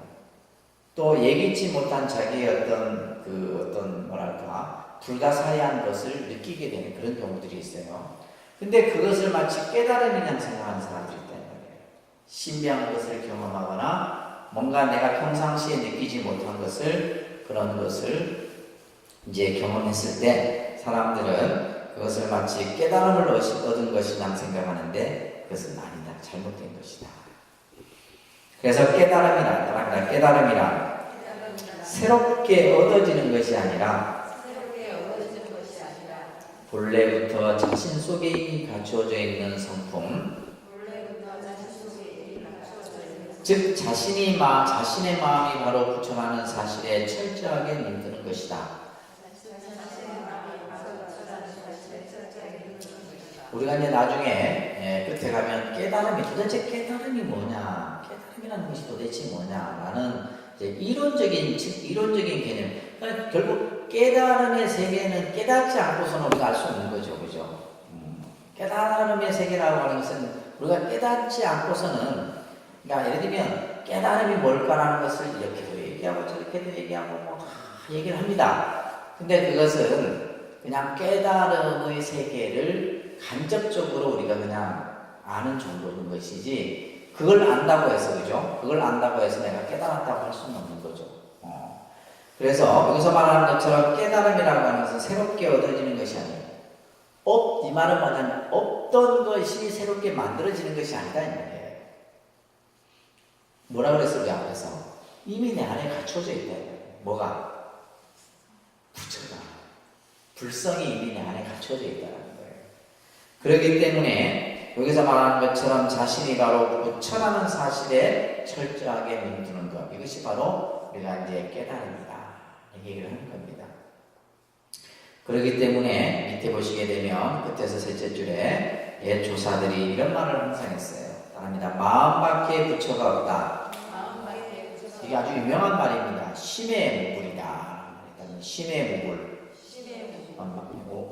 또 예기치 못한 자기의 어떤 뭐랄까 불가사의한 것을 느끼게 되는 그런 경우들이 있어요. 근데 그것을 마치 깨달음이라고 생각하는 사람들이 있다는 거예요. 신비한 것을 경험하거나 뭔가 내가 평상시에 느끼지 못한 그런 것을 이제 경험했을 때 사람들은 그것을 마치 깨달음을 얻은 것이라 생각하는데 그것은 아니다. 잘못된 것이다. 그래서 깨달음이란 새롭게 얻어지는 것이 아니라 본래부터 자신 속에 이미 갖추어져 있는 성품, 즉 자신의 마음이 바로 부처라는 사실에 철저하게 믿는 것이다. 우리가 이제 나중에 끝에 가면 깨달음이 도대체 깨달음이 뭐냐, 깨달음이라는 것이 도대체 뭐냐라는 이제 이론적인 개념. 그러니까 결국 깨달음의 세계는 깨닫지 않고서는 우리가 알 수 없는 거죠, 그죠? 깨달음의 세계라고 하는 것은 우리가 깨닫지 않고서는, 그러니까 예를 들면 깨달음이 뭘까라는 것을 이렇게도 얘기하고 저렇게도 얘기하고 뭐 다 얘기를 합니다. 근데 그것은 그냥 깨달음의 세계를 간접적으로 우리가 그냥 아는 정도인 것이지, 그걸 안다고 해서, 그죠? 그걸 안다고 해서 내가 깨달았다고 할 수는 없는 거죠. 그래서 여기서 말하는 것처럼 깨달음이라고 하는 것은 새롭게 얻어지는 것이 아니에요. 이 말은 뭐냐면 없던 것이 새롭게 만들어지는 것이 아니다, 이 말이에요. 뭐라 그랬어요, 우리 앞에서? 이미 내 안에 갖춰져 있다. 뭐가? 부처가. 불성이 이미 내 안에 갖춰져 있다는 거예요. 그렇기 때문에 여기서 말하는 것처럼 자신이 바로 부처라는 사실에 철저하게 믿는 것, 이것이 바로 우리가 이제 깨달음이다, 이렇게 얘기를 하는 겁니다. 그렇기 때문에 밑에 보시게 되면 끝에서 셋째 줄에 옛 조사들이 이런 말을 항상 했어요. 따릅니다. 마음밖에 부처가 없다. 이게 아주 유명한 말입니다. 심의 무불이다. 심의 무불.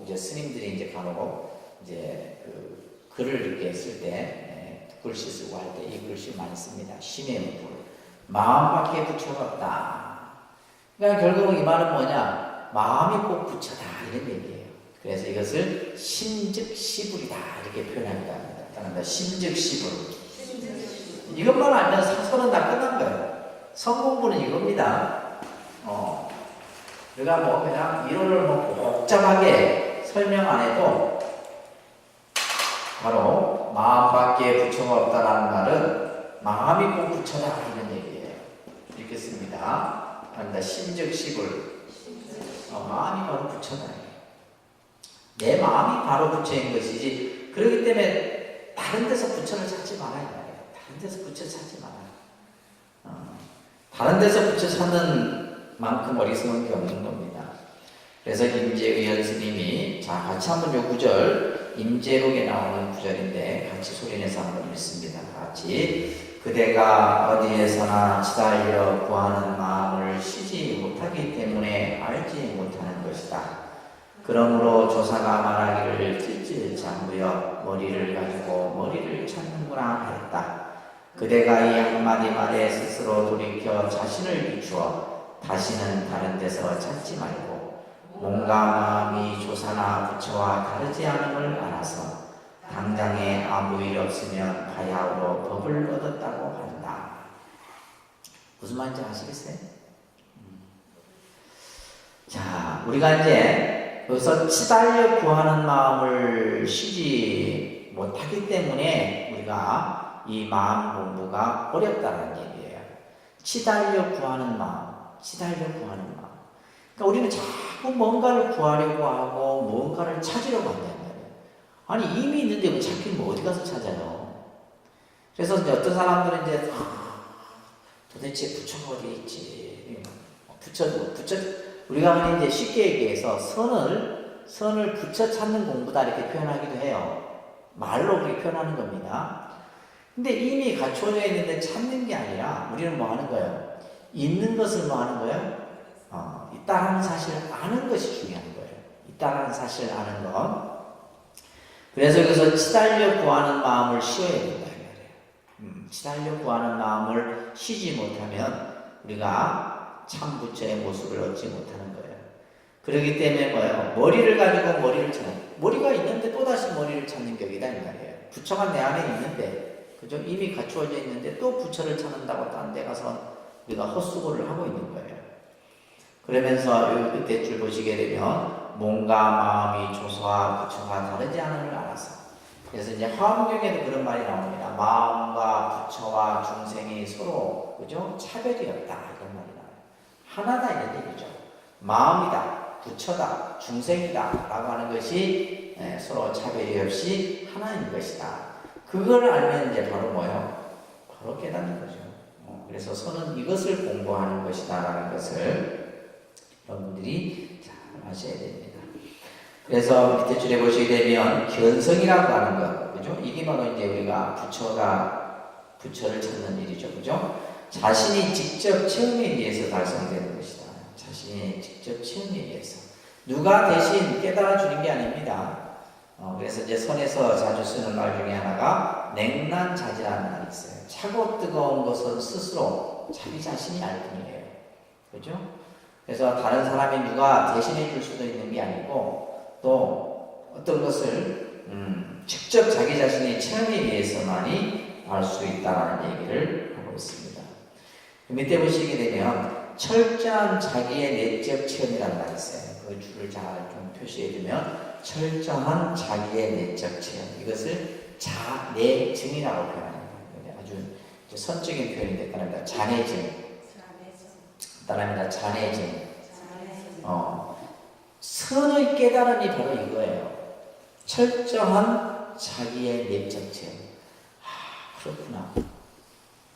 이제 스님들이 이제 바로 이제 그 글을 이렇게 쓸 때, 글씨 쓰고 할 때 이 글씨 많이 씁니다. 심의 무불. 마음밖에 부처가 없다. 그러니까 결국은 이 말은 뭐냐? 마음이 꼭 부처다, 이런 얘기예요. 그래서 이것을 심즉시불이다, 이렇게 표현합니다. 따라합니다. 심즉시불. 이것만 알면 사설은 다 끝난 거예요. 성공부는 이겁니다. 우리가 뭐 그냥 이론을 뭐 복잡하게 설명 안 해도 바로 마음밖에 부처가 없다라는 말은 마음이 꼭 부처다, 이런 얘기예요. 읽겠습니다. 합니다. 심즉시불. 마음이 바로 부처다. 내 마음이 바로 부처인 것이지, 그렇기 때문에 다른 데서 부처를 찾지 말아야 해요. 다른 데서 부처 찾지 말아요. 다른 데서 부처 찾는 만큼 어리석은 게 없는 겁니다. 그래서 임재의연 스님이, 자, 같이 한번 요 구절, 임재록에 나오는 구절인데 같이 소리내서 한번 읽습니다. 같이. 그대가 어디에서나 치달려 구하는 마음을 쉬지 못하기 때문에 알지 못하는 것이다. 그러므로 조사가 말하기를 찔찔장구여 머리를 가지고 머리를 찾는구나 하였다. 그대가 이 한마디 말에 스스로 돌이켜 자신을 비추어 다시는 다른 데서 찾지 말고 몸과 마음이 조사나 부처와 다르지 않음을 알아서 당장에 아무 일 없으면 바야흐로 법을 얻었다고 한다. 무슨 말인지 아시겠어요? 자, 우리가 이제 여기서 치달려 구하는 마음을 쉬지 못하기 때문에 우리가 이 마음 공부가 어렵다는 얘기예요. 치달려 구하는 마음. 치달려 구하는 마음. 그러니까 우리는 자꾸 뭔가를 구하려고 하고 뭔가를 찾으려고 한단 말이에요. 아니, 이미 있는데 왜 찾기는 어디 가서 찾아요? 그래서 이제 어떤 사람들은 이제 도대체 부처가 어디 있지? 부처 우리가 이제 쉽게 얘기해서 선을 부처 찾는 공부다, 이렇게 표현하기도 해요. 말로 그렇게 표현하는 겁니다. 근데 이미 갖추어져 있는데 찾는 게 아니라 우리는 뭐 하는 거예요? 있는 것을 뭐 하는 거예요? 있다라는 사실을 아는 것이 중요한 거예요. 있다라는 사실을 아는 것. 그래서 여기서 치달려 구하는 마음을 쉬어야 된다, 이 말이에요. 치달려 구하는 마음을 쉬지 못하면 우리가 참 부처의 모습을 얻지 못하는 거예요. 그렇기 때문에 뭐예요? 머리를 가지고 머리를 찾는, 머리가 있는데 또다시 머리를 찾는 격이다, 이 말이에요. 부처가 내 안에 있는데, 그죠? 이미 갖추어져 있는데 또 부처를 찾는다고 딴 데 가서 우리가 헛수고를 하고 있는 거예요. 그러면서 여기 끝에 줄 보시게 되면 몸과 마음이 조사와 부처가 다르지 않음을 알아서, 그래서 이제 화엄경에도 그런 말이 나옵니다. 마음과 부처와 중생이 서로, 그죠? 차별이 없다, 이런 말이 나와요. 하나다 이런 얘기죠. 마음이다, 부처다, 중생이다 라고 하는 것이 서로 차별이 없이 하나인 것이다. 그걸 알면 이제 바로 뭐예요? 바로 깨닫는 거죠. 그래서 선은 이것을 공부하는 것이다 라는 것을 여러분들이 잘 아셔야 됩니다. 그래서 밑에 줄에 보시게 되면 견성이라고 하는 것, 그죠? 이게 바로 이제 우리가 부처를 찾는 일이죠, 그죠? 자신이 직접 체험에 의해서 달성되는 것이다. 자신이 직접 체험에 의해서 누가 대신 깨달아 주는 게 아닙니다. 그래서 이제 선에서 자주 쓰는 말 중에 하나가 냉난자지라는 말이 있어요. 차고 뜨거운 것은 스스로 자기 자신이 알 뿐이에요, 그죠? 그래서 다른 사람이 누가 대신해 줄 수도 있는 게 아니고 또 어떤 것을 직접 자기 자신의 체험에 의해서만이 알 수 있다는 얘기를 하고 있습니다. 밑에 보시게 되면 철저한 자기의 내적 체험이라는 말이 있어요. 그 줄을 잘 좀 표시해 두면 철저한 자기의 내적 체험, 이것을 자내증이라고 표현합니다. 아주 선적인 표현인데 따릅니다. 자내증, 따릅니다. 자내증. 선의 깨달음이 바로 이거예요. 철저한 자기의 내적 체험. 그렇구나.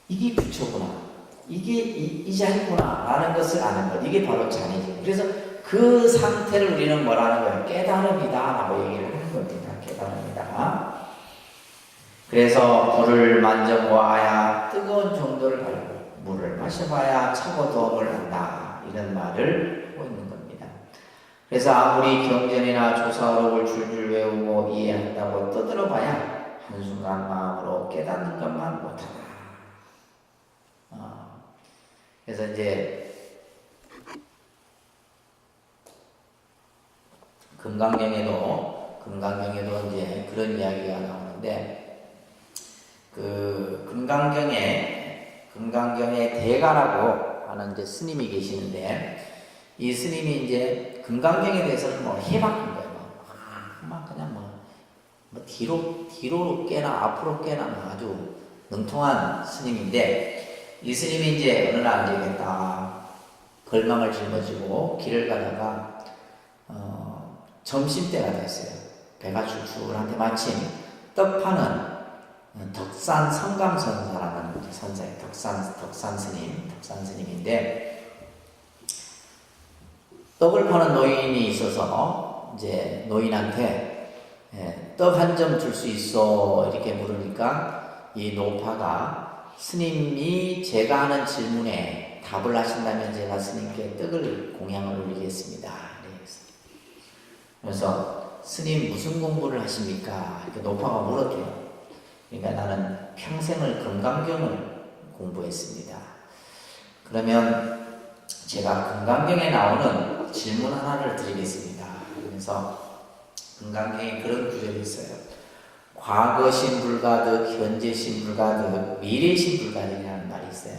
이게 부처구나. 이게 이 자리구나. 라는 것을 아는 것. 이게 바로 자내증. 그래서 그 상태를 우리는 뭐라는 거예요? 깨달음이다. 라고 얘기를 하는 겁니다. 깨달음이다. 그래서 불을 만져보아야 뜨거운 정도를 알고, 물을 마셔봐야 차고 더움을 안다. 이런 말을 하고 있는 겁니다. 그래서 아무리 경전이나 조사어록을 줄줄 외우고 이해한다고 떠들어봐야 한순간 마음으로 깨닫는 것만 못하다. 그래서 이제 금강경에도 이제 그런 이야기가 나오는데, 그 금강경에 대가라고 하는 이제 스님이 계시는데, 이 스님이 이제 금강경에 대해서는 뭐 해박한 거예요. 막 그냥 뭐 뒤로 깨나 앞으로 깨나 아주 능통한 스님인데, 이 스님이 이제 어느 날 이제 딱 걸망을 짊어지고 길을 가다가 점심때가 됐어요. 배가 출출한데 마침 떡 파는 덕산 성감선사라는 선사예요. 덕산 스님인데, 떡을 파는 노인이 있어서 이제 노인한테 떡 한 점 줄 수 있어 이렇게 물으니까 이 노파가 스님이 제가 하는 질문에 답을 하신다면 제가 스님께 떡을 공양을 올리겠습니다. 그래서 스님 무슨 공부를 하십니까? 이렇게 노파가 물었대요. 그러니까 나는 평생을 금강경을 공부했습니다. 그러면 제가 금강경에 나오는 질문 하나를 드리겠습니다. 그래서 금강경에 그런 구절이 있어요. 과거신 불가득, 현재신 불가득, 미래신 불가득이라는 말이 있어요.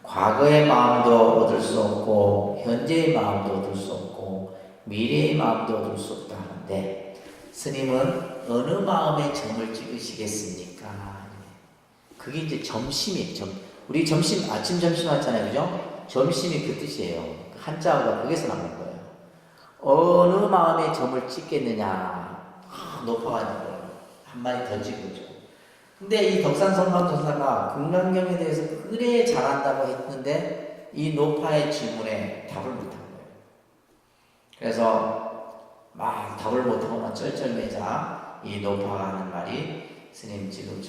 과거의 마음도 얻을 수 없고, 현재의 마음도 얻을 수 없고, 미래의 마음도 얻을 수 없다 하는데, 스님은 어느 마음에 점을 찍으시겠습니까? 그게 이제 점심이에요. 우리 아침 점심 왔잖아요, 그죠? 점심이 그 뜻이에요. 한자어가 거기서 나온 거예요. 어느 마음에 점을 찍겠느냐, 높아가지고 한마디 던진 거죠. 근데 이 덕산성감전사가 금강경에 대해서 그래 잘한다고 했는데 이 노파의 질문에 답을 못한 거예요. 그래서 막 답을 못하고 막 쩔쩔매자 이 노파가 하는 말이, 스님 지금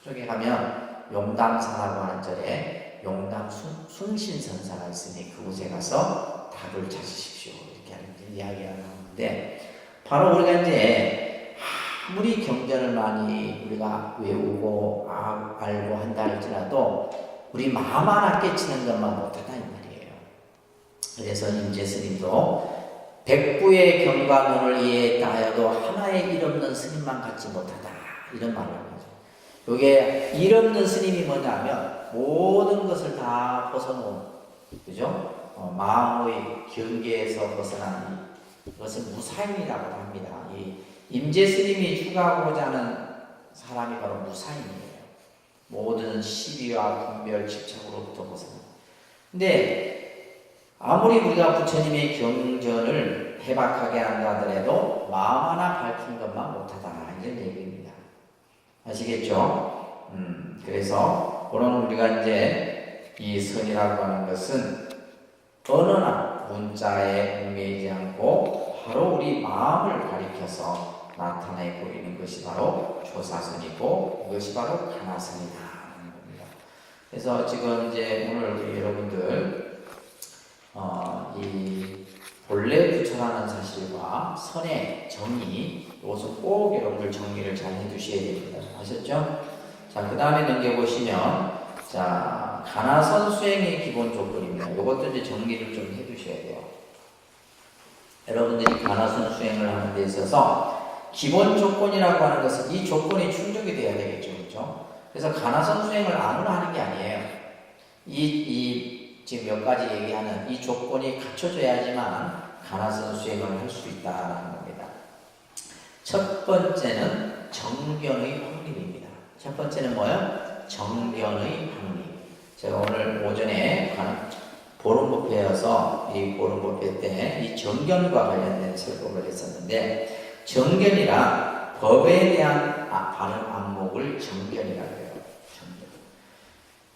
저쪽에 가면 용담사라고 하는 절에 용담 숭신선사가 있으니 그곳에 가서 답을 찾으십시오. 이렇게 하는 이야기가 나오는데, 바로 우리가 이제 아무리 경전을 많이 우리가 외우고 알고 한다 할지라도 우리 마음 하나 깨치는 것만 못하다 이 말이에요. 그래서 임재스님도 백부의 경과문을 이해했다 하여도 하나의 일 없는 스님만 갖지 못하다 이런 말을 합니다. 이게 일 없는 스님이 뭐냐면 모든 것을 다 벗어놓은, 그죠? 마음의 경계에서 벗어난 이것을 무사인이라고 합니다. 이 임재 스님이 추구하고자 하는 사람이 바로 무사인이에요. 모든 시비와 분별, 집착으로부터 벗어나. 근데 아무리 우리가 부처님의 경전을 해박하게 한다 하더라도 마음 하나 밝힌 것만 못하다 이런 얘기입니다. 아시겠죠? 그래서 오늘 우리가 이제 이 선이라고 하는 것은 언어나 문자에 얽매이지 않고 바로 우리 마음을 가리켜서 나타내 보이는 것이 바로 조사선이고 이것이 바로 가나선이다 하는 겁니다. 그래서 지금 이제 오늘 우리 여러분들 이 본래 부처라는 사실과 선의 정의, 이것을 꼭 여러분들 정리를 잘 해두셔야 됩니다. 아셨죠? 자, 그 다음에 넘겨보시면, 자, 가나선 수행의 기본 조건입니다. 이것도 이제 정리를 좀 해두셔야 돼요. 여러분들이 가나선 수행을 하는 데 있어서 기본 조건이라고 하는 것은 이 조건이 충족이 돼야 되겠죠. 그렇죠? 그래서 가나선 수행을 아무나 하는 게 아니에요. 지금 몇 가지 얘기하는 이 조건이 갖춰져야지만 가나선 수행을 할 수 있다는 겁니다. 첫 번째는 정견의 확립입니다. 첫 번째는 뭐예요? 정견의 확립. 제가 오늘 오전에 보름법회여서 이 보름법회 때 이 정견과 관련된 설법을 했었는데 정견이라 법에 대한 바른 안목을 정견이라고 해요.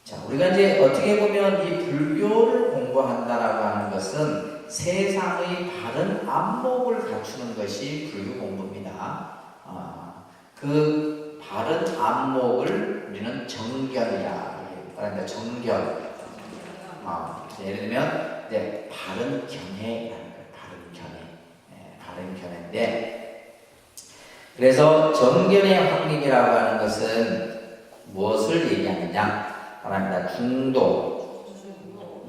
자, 우리가 이제 어떻게 보면 이 불교를 공부한다라고 하는 것은 세상의 바른 안목을 갖추는 것이 불교 공부입니다. 그 바른 안목을 우리는 정견이라 그러니까 정견. 예를 들면 이제 바른 견해라는 거예요. 바른 견해. 바른 견해인데 그래서 정견의 확립이라고 하는 것은 무엇을 얘기하느냐? 말합니다. 중도,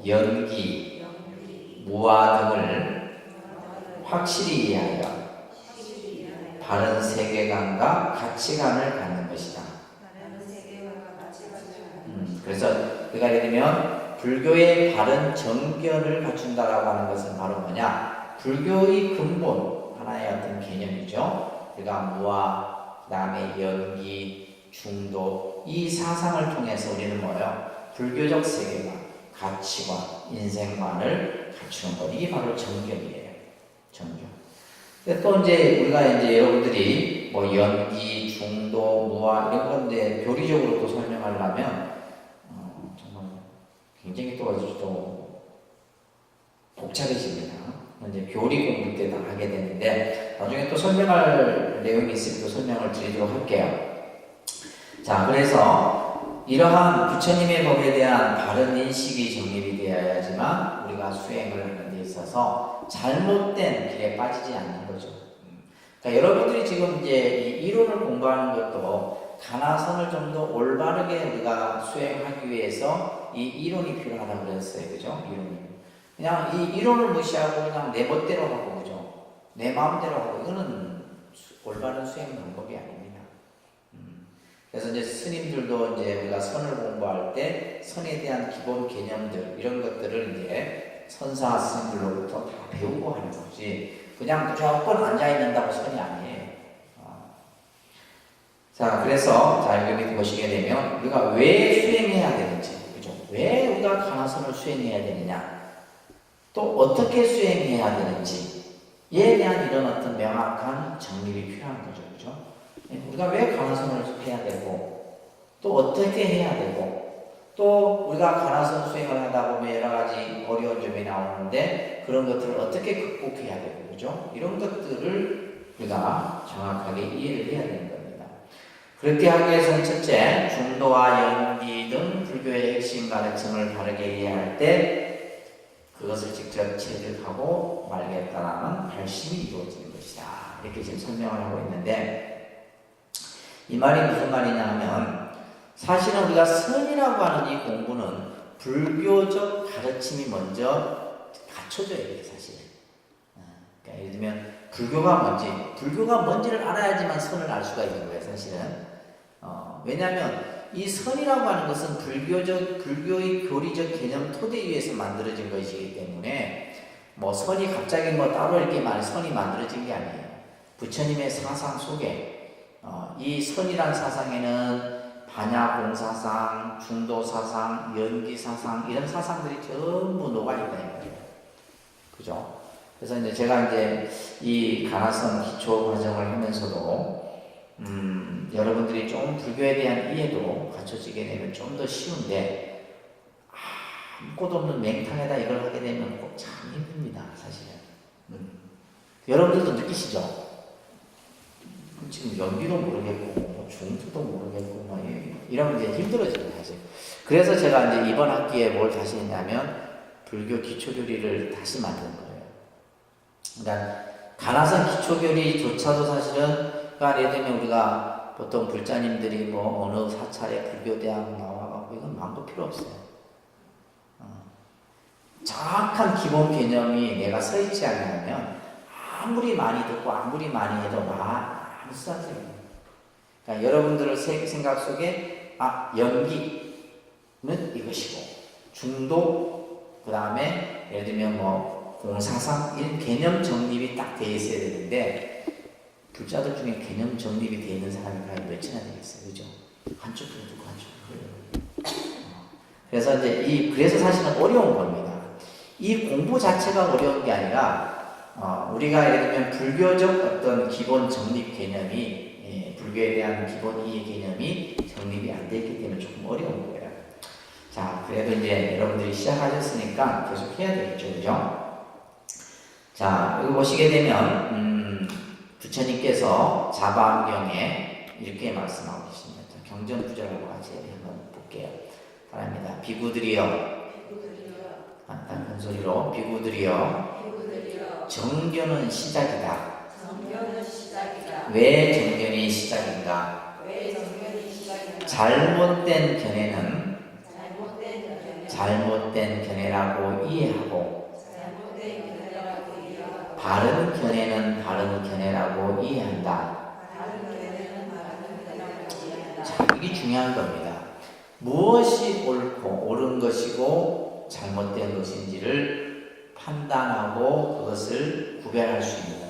연기, 무아 등을 확실히 이해하여 바른 세계관과 가치관을 갖는 것이다. 그래서 그가 예를 들면 불교의 바른 정견을 갖춘다라고 하는 것은 바로 뭐냐? 불교의 근본 하나의 어떤 개념이죠. 우리가 무아, 그다음에 연기, 중도 이 사상을 통해서 우리는 뭐예요? 불교적 세계관, 가치관, 인생관을 갖추는 것 이게 바로 정견이에요. 정견. 또 이제 우리가 이제 여러분들이 뭐 연기, 중도, 무아 이런 건데 교리적으로 또 설명하려면 정말 굉장히 또 복잡해집니다. 이제 교리 공부 때 다 하게 되는데 나중에 또 설명할 내용이 있으면 또 설명을 드리도록 할게요. 자, 그래서 이러한 부처님의 법에 대한 바른 인식이 정립이 되어야지만 우리가 수행을 하는 데 있어서 잘못된 길에 빠지지 않는 거죠. 그러니까 여러분들이 지금 이제 이 이론을 공부하는 것도 가나선을 좀 더 올바르게 우리가 수행하기 위해서 이 이론이 필요하다고 그랬어요. 그죠? 이론이. 그냥 이 이론을 무시하고 그냥 내 멋대로 하고, 그죠? 내 마음대로 하고, 이거는 올바른 수행 방법이 아닙니다. 그래서 이제 스님들도 이제 우리가 선을 공부할 때 선에 대한 기본 개념들 이런 것들을 이제 선사 스님들로부터 다 배우고 하는 거지 그냥 무조건 앉아 있는다고 선이 아니에요. 자, 그래서 자 여기 보시게 되면 우리가 왜 수행해야 되는지, 그죠? 왜 우리가 가나선을 수행해야 되느냐, 또 어떻게 수행해야 되는지에 대한 이런 어떤 명확한 정립이 필요한 거죠, 그죠? 우리가 왜 가나선을 해야 되고 또 어떻게 해야 되고 또 우리가 가나선 수행을 하다 보면 여러 가지 어려운 점이 나오는데 그런 것들을 어떻게 극복해야 되고, 그죠? 이런 것들을 우리가 정확하게 이해를 해야 되는 겁니다. 그렇게 하기 위해서는 첫째, 중도와 연기 등 불교의 핵심 가르침을 바르게 이해할 때 그것을 직접 체득하고 말겠다라는 발심이 이루어지는 것이다. 이렇게 지금 설명을 하고 있는데 이 말이 무슨 말이냐 하면 사실은 우리가 선이라고 하는 이 공부는 불교적 가르침이 먼저 갖춰져야 돼요, 사실. 그러니까 예를 들면 불교가 뭔지를 알아야지만 선을 알 수가 있는 거예요, 사실은. 왜냐하면 이 선이라고 하는 것은 불교의 교리적 개념 토대 위에서 만들어진 것이기 때문에 뭐 선이 갑자기 뭐 따로 이렇게 선이 만들어진 게 아니에요. 부처님의 사상 속에 이 선이란 사상에는 반야공사상, 중도사상, 연기사상 이런 사상들이 전부 녹아있다는 거예요. 그죠? 그래서 이제 제가 이제 이 간화성 기초 과정을 하면서도 여러분들이 좀 불교에 대한 이해도 갖춰지게 되면 좀 더 쉬운데 아무것도 없는 맹탕에다 이걸 하게 되면 참 힘듭니다, 사실은. 여러분들도 느끼시죠? 지금 연기도 모르겠고 뭐 중투도 모르겠고 뭐 이러면 이제 힘들어져요, 사실. 그래서 제가 이제 이번 학기에 뭘 다시 했냐면 불교 기초교리를 다시 만든 거예요. 그러니까 간화성 기초교리조차도 사실은, 그러니까 예를 들면 우리가 보통 불자님들이 뭐 어느 사찰에 불교대학 나와가고 이건 마음도 필요 없어요. 정확한 기본 개념이 내가 서있지 않으면 아무리 많이 듣고 아무리 많이 해도 아무 쓰잘데기. 그러니까 여러분들의 생각 속에 연기는 이것이고 중도, 그 다음에 예를 들면 뭐 공사상 이런 개념 정립이 딱 돼 있어야 되는데 불자들 중에 개념 정립이 돼 있는 사람이 과연 몇이나 되겠어요, 그죠? 한쪽 듣고 한쪽. 그래서 이제 그래서 사실은 어려운 겁니다. 이 공부 자체가 어려운 게 아니라 우리가 예를 들면 불교적 어떤 기본 정립 개념이 불교에 대한 기본 이해 개념이 정립이 안 돼 있기 때문에 조금 어려운 거예요. 자, 그래도 이제 여러분들이 시작하셨으니까 계속 해야 되겠죠, 그죠? 자, 여기 보시게 되면 부처님께서 자바암경에 이렇게 말씀하고 계십니다. 경전부절하고 같이 한번 볼게요. 바랍니다. 비구들이여, 큰 소리로 비구들이여, 정견은 시작이다. 왜 정견이 시작인가? 잘못된 견해는 잘못된 견해라고 이해하고 바른 견해는 바른 견해라고 이해한다. 자, 이게 중요한 겁니다. 무엇이 옳고 옳은 것이고 잘못된 것인지를 판단하고 그것을 구별할 수 있는.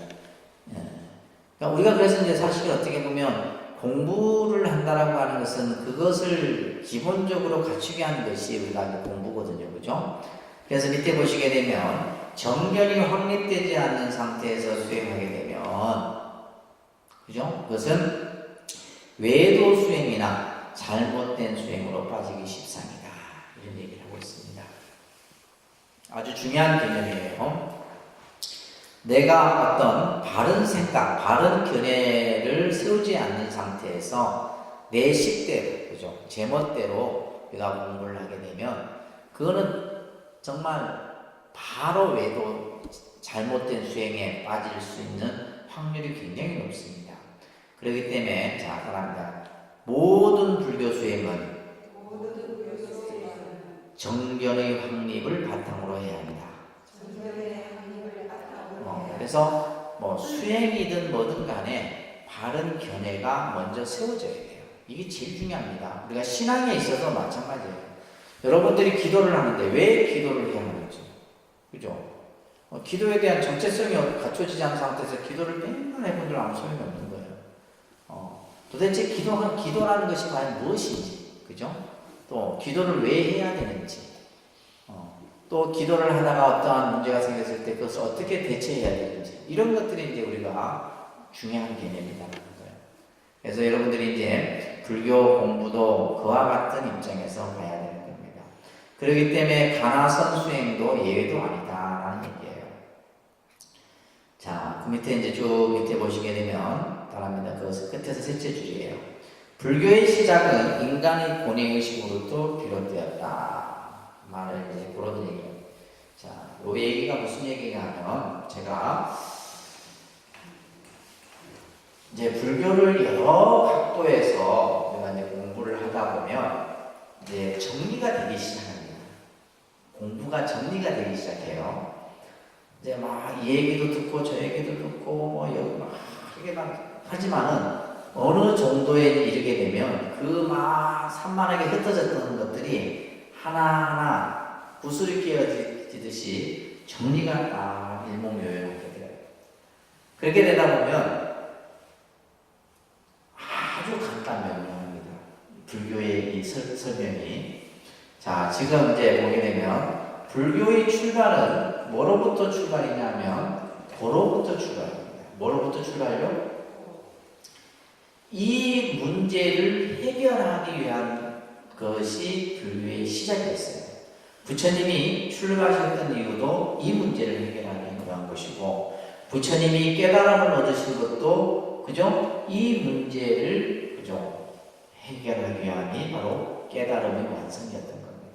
그러니까 우리가 그래서 이제 사실 어떻게 보면 공부를 한다라고 하는 것은 그것을 기본적으로 갖추게 하는 것이 우리가 이제 공부거든요, 그죠? 그래서 밑에 보시게 되면 정견이 확립되지 않는 상태에서 수행하게 되면, 그죠? 그것은 외도 수행이나 잘못된 수행으로 빠지기 십상이다. 이런 얘기를 하고 있습니다. 아주 중요한 개념이에요. 내가 어떤 바른 생각, 바른 견해를 세우지 않는 상태에서 내 식대로, 그죠? 제멋대로 내가 공부를 하게 되면 그거는 정말 바로 외도 잘못된 수행에 빠질 수 있는 확률이 굉장히 높습니다. 그렇기 때문에 자, 사랑합니다. 모든 불교 수행은 정견의 확립을 바탕으로 해야 합니다. 그래서 뭐 수행이든 뭐든 간에 바른 견해가 먼저 세워져야 돼요. 이게 제일 중요합니다. 우리가 신앙에 있어서 마찬가지예요. 여러분들이 기도를 하는데 왜 기도를 해야 하는지, 그죠? 기도에 대한 정체성이 갖춰지지 않은 상태에서 기도를 맨날 해본들 아무 소용이 없는 거예요. 도대체 기도라는 것이 과연 무엇인지, 그죠? 또 기도를 왜 해야 되는지, 또 기도를 하다가 어떠한 문제가 생겼을 때 그것을 어떻게 대처해야 되는지, 이런 것들이 이제 우리가 중요한 개념이라는 거예요. 그래서 여러분들이 이제 불교 공부도 그와 같은 입장에서 봐야 되는 겁니다. 그렇기 때문에 간화선 수행도 예외도 아니다라는 얘기예요. 자, 그 밑에 이제 쭉 밑에 보시게 되면 바랍니다. 그것을 끝에서 셋째 줄이에요. 불교의 시작은 인간의 본의의식으로부터 비롯되었다. 말을 이제 그런 얘기예요. 자, 이 얘기가 무슨 얘기냐 하면, 제가 이제 불교를 여러 각도에서 내가 이제 공부를 하다 보면 이제 정리가 되기 시작합니다. 공부가 정리가 되기 시작해요. 이제 막 이 얘기도 듣고 저 얘기도 듣고 뭐 여기 막 이게 막 하지만은 어느 정도에 이르게 되면 그 막 산만하게 흩어졌던 것들이 하나하나 구슬이 끼어지듯이 정리가 딱 일목요연하게 돼요. 그렇게 되다 보면 아주 간단명료합니다. 불교의 이 설명이. 자, 지금 이제 보게 되면 불교의 출발은 뭐로부터 출발이냐면 고로부터 출발입니다. 뭐로부터 출발요? 이 문제를 해결하기 위한 것이 불교의 시작이었어요. 부처님이 출가하셨던 이유도 이 문제를 해결하기 위한 것이고, 부처님이 깨달음을 얻으신 것도 그죠? 이 문제를 그죠? 해결하기 위함이 바로 깨달음의 완성이었던 겁니다.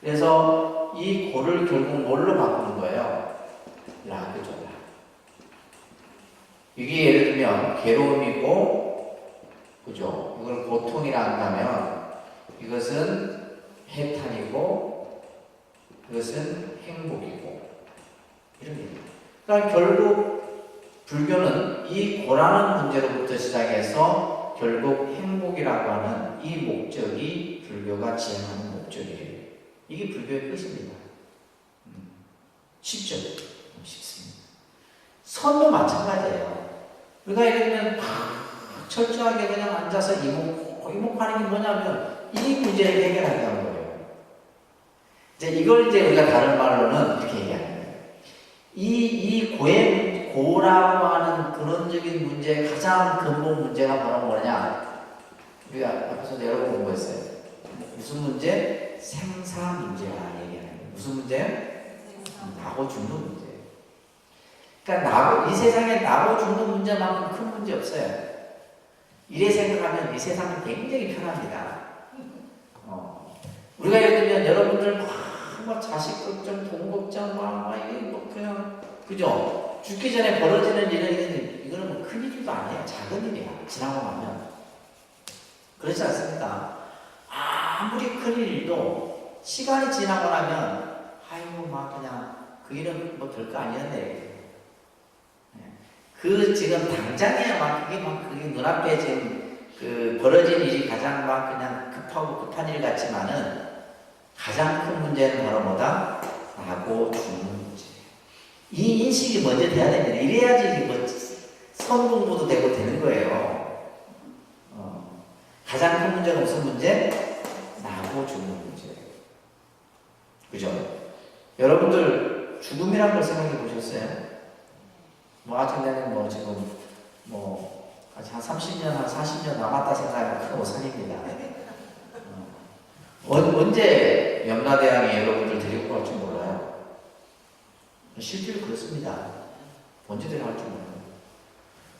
그래서 이 고를 결국 뭘로 바꾸는 거예요? 라그죠. 이게 예를 들면 괴로움이고, 그죠? 이걸 고통이라 한다면 이것은 해탈이고, 이것은 행복이고, 이런 겁니다. 그러니까 결국 불교는 이 고라는 문제로부터 시작해서 결국 행복이라고 하는 이 목적이 불교가 지향하는 목적이에요. 이게 불교의 끝입니다. 쉽죠? 쉽습니다. 선도 마찬가지예요. 우리가 예를 들면 철저하게 그냥 앉아서 이목하는 게 뭐냐면 이 문제를 해결하려는 거예요. 이제 이걸 이제 우리가 다른 말로는 이렇게 얘기하는 거예요. 이 고라고 하는 근원적인 문제의 가장 근본 문제가 바로 뭐냐? 우리가 앞에서도 여러 번 공부했어요. 무슨 문제? 생사 문제라 얘기하는 거예요. 무슨 문제? 나고 죽는 문제. 그러니까 이 세상에 나고 죽는 문제만큼 큰 문제 없어요. 이래 생각하면 이 세상은 굉장히 편합니다. 우리가 예를 들면 여러분들 막 자식 걱정, 돈 걱정, 이게 뭐 그냥 그죠? 죽기 전에 벌어지는 일은 이거는 뭐 큰 일도 아니에요. 작은 일이야. 지나고 나면 그렇지 않습니까? 아무리 큰 일도 시간이 지나고 나면 아이고 막 그냥 그 일은 뭐 별거 아니었네. 그 지금 당장이야 그게 눈앞에 지금 그 벌어진 일이 가장 막 그냥 급한 일 같지만은 가장 큰 문제는 바로 뭐다? 나고 죽는 문제. 이 인식이 먼저 돼야 됩니다. 이래야지 뭐 선공부도 되고 되는 거예요. 가장 큰 문제가 무슨 문제? 나고 죽는 문제. 그죠? 여러분들 죽음이란 걸 생각해 보셨어요? 아직 내는 지금 아직 한 30년, 한 40년 남았다 생각하면 큰 오산입니다. 언제 염라대왕이 여러분들 데리고 갈 줄 몰라요. 실제로 그렇습니다. 언제든지 갈 줄 몰라요.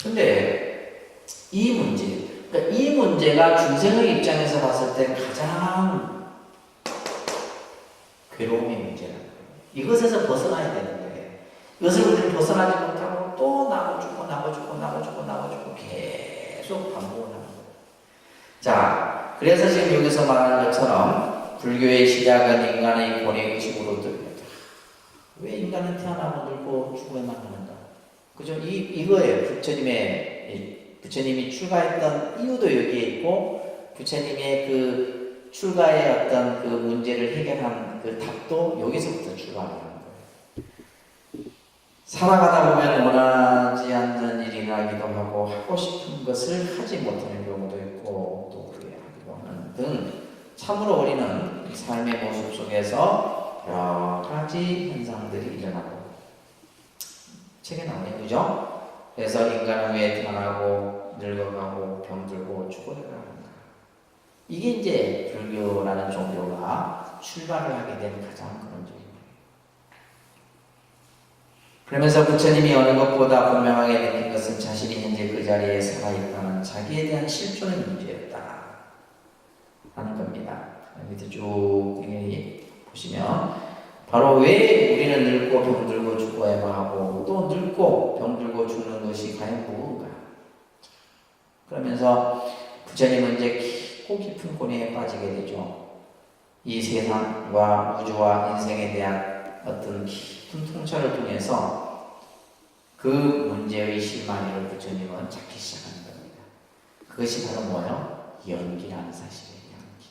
근데 이 문제, 그러니까 이 문제가 중생의 입장에서 봤을 때 가장 괴로움의 문제라는 거예요. 이것에서 벗어나야 되는 거예요. 이것을 우리는 벗어나지 못하고 또 나고 죽고 계속 반복을 하는 거예요. 자, 그래서 지금 여기서 말하는 것처럼 불교의 시작은 인간의 고뇌 의식으로 들립니다. 왜 인간은 태어나고 늙고 죽어야만 하는가? 그죠? 이거예요. 부처님이 출가했던 이유도 여기에 있고, 부처님의 그 출가의 어떤 그 문제를 해결한 그 답도 여기서부터 출발하는 거예요. 살아가다 보면 원하지 않는 일이 나기도 하고, 하고 싶은 것을 하지 못하는 경우도 있고, 또 그렇게 하기도 하는 등 참으로 우리는 삶의 모습 속에서 여러 가지 현상들이 일어나고 책에 나오네요. 그죠? 그래서 인간은 왜 태어나고 늙어가고 병들고 죽어가는가? 이게 이제 불교라는 종교가 출발을 하게 된 가장 근원적인 거예요. 그러면서 부처님이 어느 것보다 분명하게 느낀 것은 자신이 현재 그 자리에 살아있다는 자기에 대한 실존의 문제였다 하는 겁니다. 밑에 쭉 보시면 바로 왜 우리는 늙고 병들고 죽어야만 하고 또 늙고 병들고 죽는 것이 과연 무엇인가? 그러면서 부처님은 이제 깊고 깊은 고뇌에 빠지게 되죠. 이 세상과 우주와 인생에 대한 어떤 깊은 통찰을 통해서 그 문제의 실마리를 부처님은 찾기 시작하는 겁니다. 그것이 바로 뭐예요? 연기라는 사실이에요. 연기.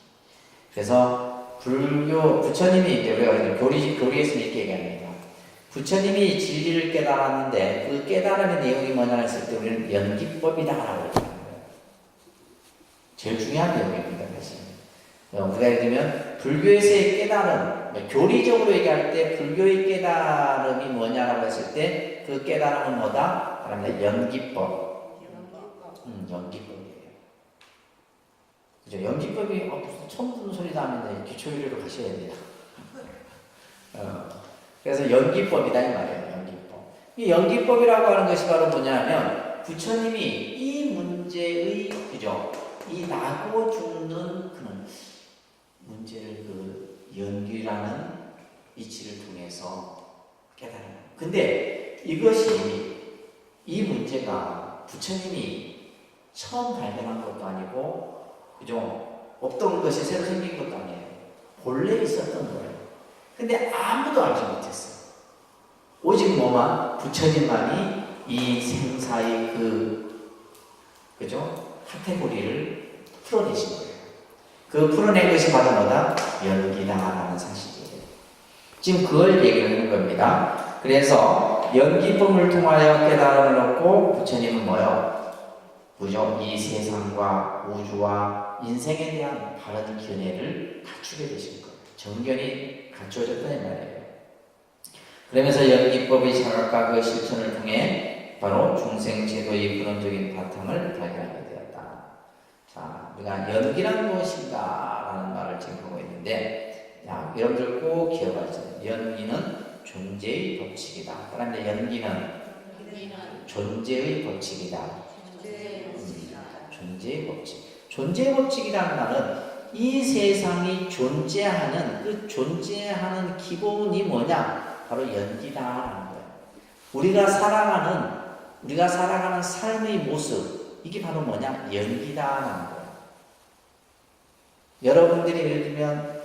그래서 부처님이 이제 우리가 교리에서 이렇게 얘기합니다. 부처님이 진리를 깨달았는데 그 깨달음의 내용이 뭐냐 했을 때 우리는 연기법이다라고 얘기하는 거예요. 제일 중요한 내용입니다. 사실. 우리가 예를 들면 불교에서의 깨달음, 교리적으로 얘기할 때 불교의 깨달음이 뭐냐라고 했을 때 그 깨달음은 뭐다? 그러면 연기법. 연기법이에요. 그죠? 연기법이 무슨 처음 듣는 소리도 하는데 기초유래로 가셔야 돼요. 그래서 연기법이다 이 말이에요. 연기법. 이 연기법이라고 하는 것이 바로 뭐냐면 부처님이 이 문제의 그죠? 이 나고 죽는 그런 문제를 그 연기라는 이치를 통해서 깨달아요. 근데 이것이 이 문제가 부처님이 처음 발견한 것도 아니고 그죠? 없던 것이 새로 생긴 것도 아니에요. 본래 있었던 거예요. 근데 아무도 알지 못했어요. 오직 뭐만 부처님만이 이 생사의 그죠? 카테고리를 풀어내신 거예요. 그 풀어낸 것이 바로 뭐다? 연기다라는 사실이에요. 지금 그걸 얘기를 하는 겁니다. 그래서 연기법을 통하여 깨달음을 얻고 부처님은 뭐요? 그죠? 이 세상과 우주와 인생에 대한 바른 견해를 갖추게 되신 거예요. 정견이 갖추어졌다는 말이에요. 그러면서 연기법의 자각과 그 실천을 통해 바로 중생제도의 근원적인 바탕을 발견하게 되었다. 자, 우리가 연기란 무엇인가? 라는 말을 지금 하고 있는데, 자, 여러분들 꼭 기억하세요. 연기는 존재의 법칙이다. 그런데 연기는 존재의 법칙이다. 존재의 법칙. 존재의 법칙이라는 말은 이 세상이 존재하는 그 존재하는 기본이 뭐냐? 바로 연기다라는 거예요. 우리가 살아가는 삶의 모습, 이게 바로 뭐냐? 연기다라는 거예요. 여러분들이 예를 들면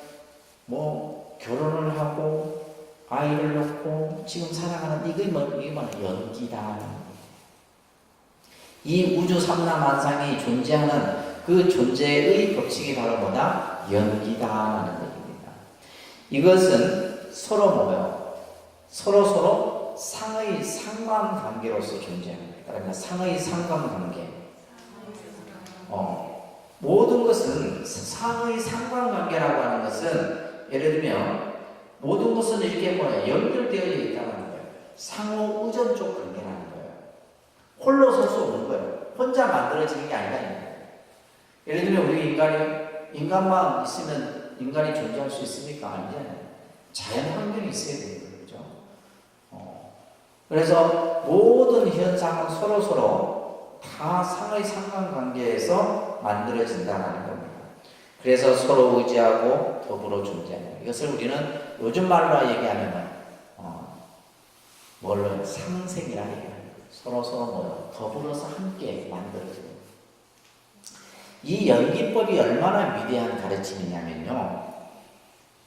결혼을 하고 아이를 낳고 지금 살아가는 이게 연기다. 이 우주 삼라만상이 존재하는 그 존재의 법칙이 바로 뭐다? 연기다라는 얘기입니다. 이것은 서로 서로 상의 상관관계로서 존재합니다. 그러니까 상의 상관관계. 모든 것은 상의 상관관계라고 하는 것은 예를 들면 모든 것은 이렇게 연결되어 있다는 거예요. 상호 의존적 관계라는 거예요. 홀로 설 수 없는 거예요. 혼자 만들어지는 게 아니라. 예를 들면 우리 인간만 있으면 인간이 존재할 수 있습니까? 아니잖아요. 자연 환경이 있어야 되는 거예요. 그죠? 그래서 모든 현상은 서로 다 상의 상관관계에서 만들어진다는 겁니다. 그래서 서로 의지하고 더불어 존재하는 거예요. 이것을 우리는 요즘 말로 얘기하면 상생이라 얘기합니다. 서로 더불어서 함께 만들어지는. 이 연기법이 얼마나 위대한 가르침이냐면요.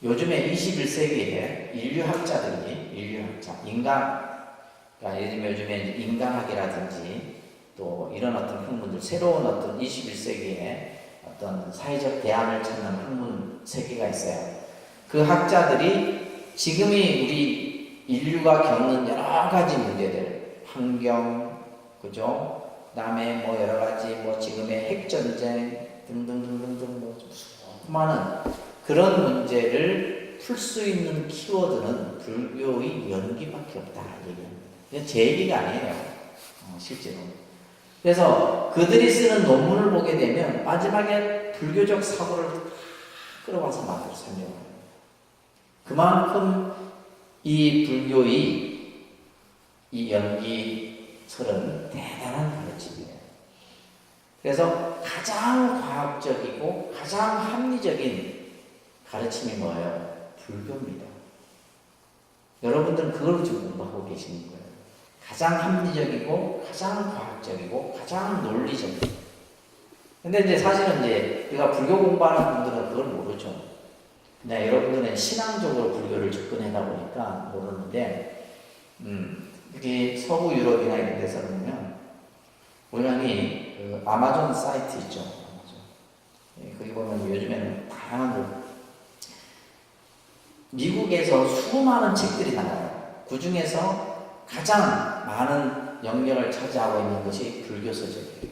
요즘에 21세기에 그러니까 예를 들면 요즘에 인간학이라든지 또 이런 어떤 학문들, 새로운 어떤 21세기에 어떤 사회적 대안을 찾는 학문 세계가 있어요. 그 학자들이 지금의 우리 인류가 겪는 여러 가지 문제들, 환경, 그죠? 그다음에 여러 가지 지금의 핵전쟁 등등등등등 수많은 그런 문제를 풀 수 있는 키워드는 불교의 연기밖에 없다 얘기합니다. 제 얘기가 아니에요. 실제로. 그래서 그들이 쓰는 논문을 보게 되면 마지막에 불교적 사고를 끌어와서 만들어 설명해요. 그만큼 이 불교의 이 연기설은 대단한 가르침이에요. 그래서 가장 과학적이고 가장 합리적인 가르침이 뭐예요? 불교입니다. 여러분들은 그걸 지금 공부하고 계시는 거예요. 가장 합리적이고 가장 과학적이고 가장 논리적이고. 근데 이제 사실은 우리가 불교 공부하는 분들은 그걸 모르죠. 근데 여러분들은 신앙적으로 불교를 접근하다 보니까 모르는데, 이게 서구 유럽이나 이런 데서 보면 우연히 그 아마존 사이트 있죠. 거기 보면 요즘에는 다양한 미국에서 수많은 책들이 나와요. 그 중에서 가장 많은 영역을 차지하고 있는 것이 불교 서적이에요.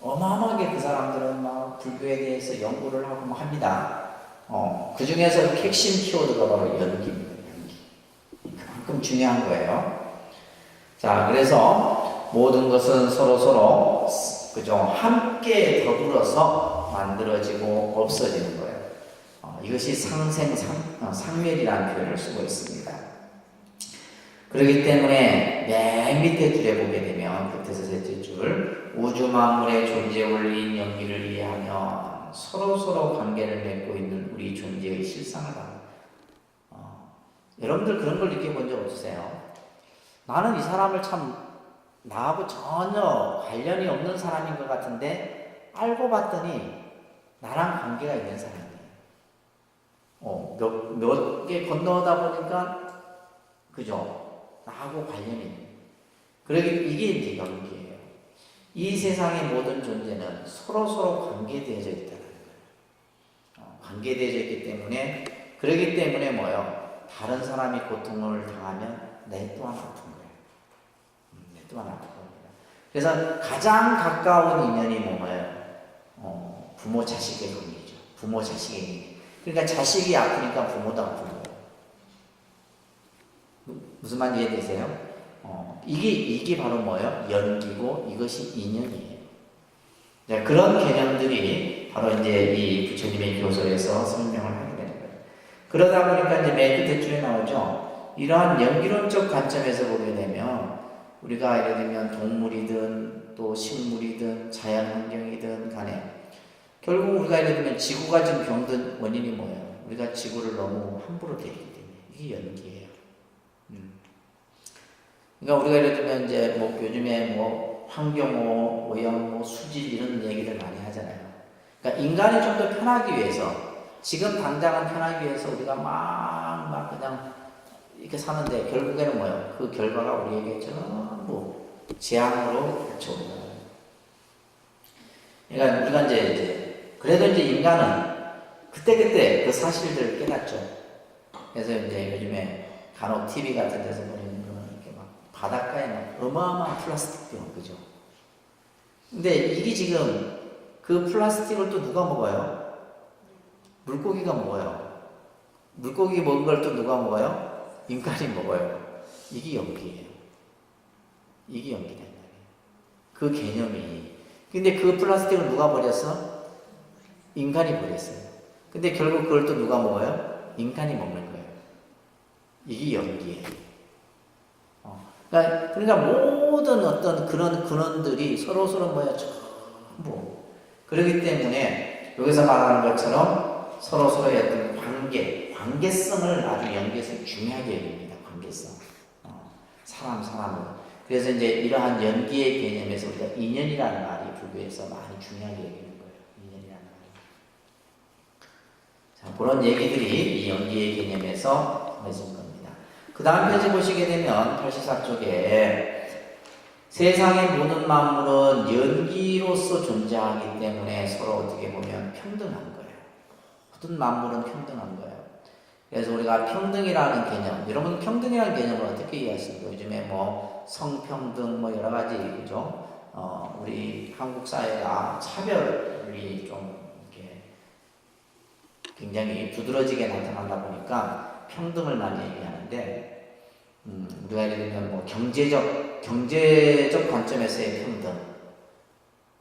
어마어마하게 그 사람들은 불교에 대해서 연구를 하고 합니다. 그 중에서 핵심 키워드가 바로 연기입니다. 연기. 그만큼 중요한 거예요. 자, 그래서 모든 것은 서로 그죠? 함께 더불어서 만들어지고 없어지는 거예요. 이것이 상멸이라는 표현을 쓰고 있습니다. 그렇기 때문에 맨 밑에 줄에 보게 되면 끝에서 셋째 줄 우주 만물의 존재 원리인 연기를 이해하면 서로 관계를 맺고 있는 우리 존재의 실상을 합니다. 여러분들 그런 걸 느껴본 적 없으세요? 나는 이 사람을 참 나하고 전혀 관련이 없는 사람인 것 같은데 알고 봤더니 나랑 관계가 있는 사람이에요. 몇 개 건너다 보니까 그죠? 나하고 관련이 있는. 이게 이제 연기예요. 이 세상의 모든 존재는 서로 관계되어져 있다는 거예요. 관계되어져 있기 때문에 그렇기 때문에 뭐요? 다른 사람이 고통을 당하면 내 또한 아픈 거예요. 내 또한 아픈 겁니다. 그래서 가장 가까운 인연이 뭐예요? 부모 자식의 관계죠. 부모 자식의 관계. 그러니까 자식이 아프니까 부모도 아픈 거예요. 무슨 말인지 이해되세요? 이게 바로 뭐예요? 연기고 이것이 인연이에요. 네, 그런 개념들이 바로 이제 이 부처님의 교설에서 설명을 하게 되는 거예요. 그러다 보니까 이제 맨 끝에 줄에 나오죠. 이러한 연기론적 관점에서 보게 되면 우리가 예를 들면 동물이든 또 식물이든 자연 환경이든 간에 결국 우리가 예를 들면 지구가 지금 병든 원인이 뭐예요? 우리가 지구를 너무 함부로 대기 때문에 이게 연기예요. 그러니까 우리가 예를 들면 이제 뭐 요즘에 뭐 환경오, 오염, 수질 이런 얘기를 많이 하잖아요. 그러니까 인간이 좀 더 편하기 위해서 지금 당장은 편하기 위해서 우리가 막 그냥 이렇게 사는데 결국에는 뭐예요? 그 결과가 우리에게 전부 재앙으로 닥쳐오는 거예요. 그러니까 우리가 이제 그래도 이제 인간은 그때 그 사실들을 깨닫죠. 그래서 이제 요즘에 간혹 TV 같은 데서 보면 이렇게 막 바닷가에 막 어마어마한 플라스틱병, 그죠? 근데 이게 지금 그 플라스틱을 또 누가 먹어요? 물고기가 먹어요. 물고기 먹은 걸 또 누가 먹어요? 인간이 먹어요. 이게 연기예요. 이게 연기된 거예요. 그 개념이. 근데 그 플라스틱을 누가 버렸어? 인간이 버렸어요. 근데 결국 그걸 또 누가 먹어요? 인간이 먹는 거예요. 이게 연기예요. 그러니까 모든 어떤 그런 근원들이 서로 뭐야, 전부. 그렇기 때문에 여기서 말하는 것처럼 서로의 어떤 관계성을 아주 연기에서 중요하게 여깁니다. 관계성. 사람으로. 그래서 이제 이러한 연기의 개념에서 우리가 인연이라는 말이 불교에서 많이 중요하게 여기는 거예요. 인연이라는 말. 자, 그런 얘기들이 이 연기의 개념에서 정해진 겁니다. 그 다음 페이지 보시게 되면 84쪽에 세상의 모든 만물은 연기로서 존재하기 때문에 서로 어떻게 보면 평등한 거예요. 모든 만물은 평등한 거예요. 그래서 우리가 평등이라는 개념, 여러분 평등이라는 개념을 어떻게 이해하십니까? 요즘에 뭐 성평등 뭐 여러 가지, 그죠? 우리 한국 사회가 차별이 좀 이렇게 굉장히 두드러지게 나타나다 보니까 평등을 많이 얘기하는데, 우리가 예를 들면 뭐 경제적 관점에서의 평등.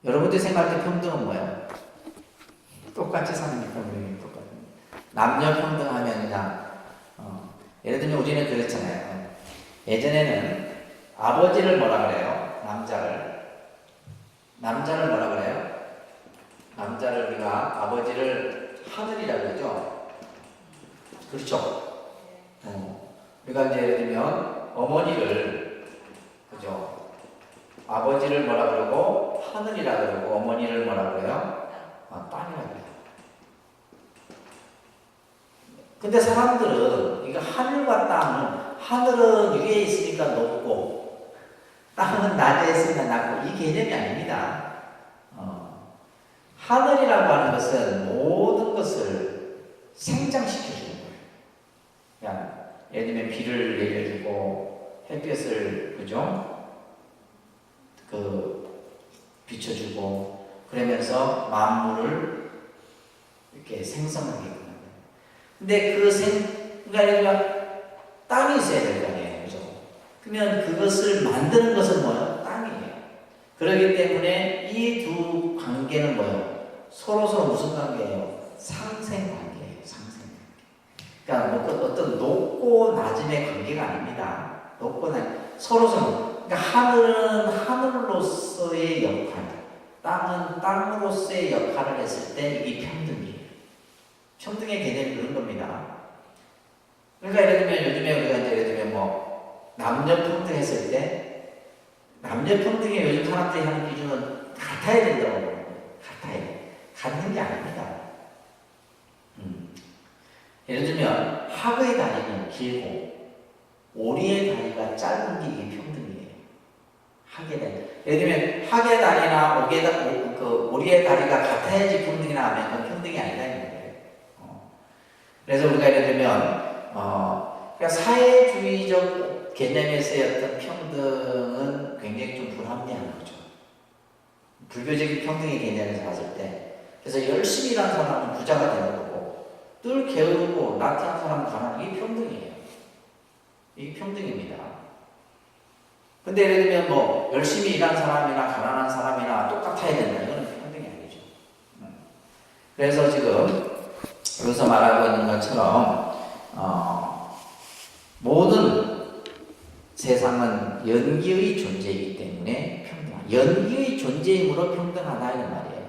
여러분들이 생각할 때 평등은 뭐예요? 똑같이 사는 게 평등이 똑같은. 남녀 평등하면 그냥, 예를 들면 우리는 그랬잖아요. 예전에는 아버지를 뭐라 그래요? 남자를 뭐라 그래요? 남자를 우리가 아버지를 하늘이라고 그러죠? 그렇죠? 우리가 이제 예를 들면 어머니를, 그죠? 아버지를 뭐라 그러고 하늘이라 그러고 어머니를 뭐라 그래요? 딸이라 그래요. 근데 사람들은 이거 하늘과 땅은, 하늘은 위에 있으니까 높고 땅은 낮에 있으니까 낮고, 이 개념이 아닙니다. 하늘이라고 하는 것은 모든 것을 생장시켜주는 거예요. 그냥 예를 들면 비를 내려주고 햇볕을, 그죠? 비춰주고 그러면서 만물을 이렇게 생성하게 합니다. 근데 그러니까 예를 들면 땅이 있어야 될 거 아니에요. 그죠? 그러면 그것을 만드는 것은 뭐예요? 땅이에요. 그렇기 때문에 이 두 관계는 뭐예요? 서로서로 무슨 관계예요? 상생 관계예요. 상생 관계. 그러니까 뭐 어떤 높고 낮음의 관계가 아닙니다. 높고 낮 서로서로. 그러니까 하늘은 하늘로서의 역할, 땅은 땅으로서의 역할을 했을 때 이게 평등이에요. 평등의 개념이 그런 겁니다. 그러니까 예를 들면 요즘에 우리가 이제 예를 들면 뭐 남녀 평등 했을 때 남녀 평등에 요즘 사람들이 하는 기준은 같아야 된다고 그래요. 같아야 돼. 같은 게 아닙니다. 예를 들면 학의 다리는 길고 오리의 다리가 짧은 게 이게 평등이에요. 학의 다리. 예를 들면 학의 다리나 오리의 다리가 같아야지 평등이나 하면 그건 평등이 아니다 이 말이에요. 그래서 우리가 예를 들면 그러니까 사회주의적 개념에서의 어떤 평등은 굉장히 좀 불합리한 거죠. 불교적인 평등의 개념에서 봤을 때. 그래서 열심히 일하는 사람은 부자가 되는 거고, 늘 게으르고 나태한 사람은 가난한 이게 평등이에요. 이게 평등입니다. 근데 예를 들면 뭐 열심히 일하는 사람이나 가난한 사람이나 똑같아야 된다. 이거는 평등이 아니죠. 그래서 지금 여기서 말하고 있는 것처럼 모든 세상은 연기의 존재이기 때문에 평등하다. 연기의 존재이므로 평등하다 이런 말이에요.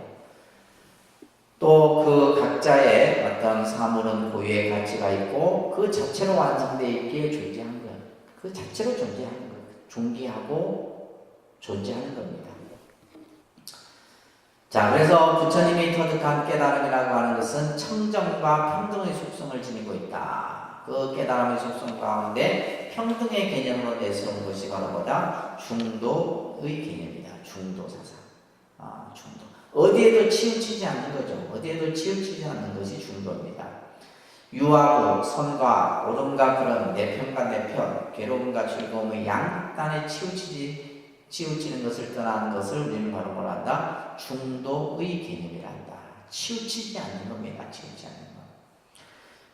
또 그 각자의 어떤 사물은 고유의 가치가 있고 그 자체로 완성되어 있기에 존재하는 거예요. 그 자체로 존재하는 거예요. 존귀하고 존재하는 겁니다. 자, 그래서 부처님이 터득한 깨달음이라고 하는 것은 청정과 평등의 속성을 지니고 있다. 그 깨달음의 속성 가운데 평등의 개념으로 내세운 것이 바로 뭐다? 중도의 개념이다. 중도 사상. 중도. 어디에도 치우치지 않는 거죠. 어디에도 치우치지 않는 것이 중도입니다. 유하고 선과 오름과 그름, 내편과 내편, 괴로움과 즐거움의 양단에 치우치는 것을 떠나는 것을 우리는 바로 뭐라 한다? 중도의 개념이라 한다. 치우치지 않는 겁니다. 치우치지 않는 것.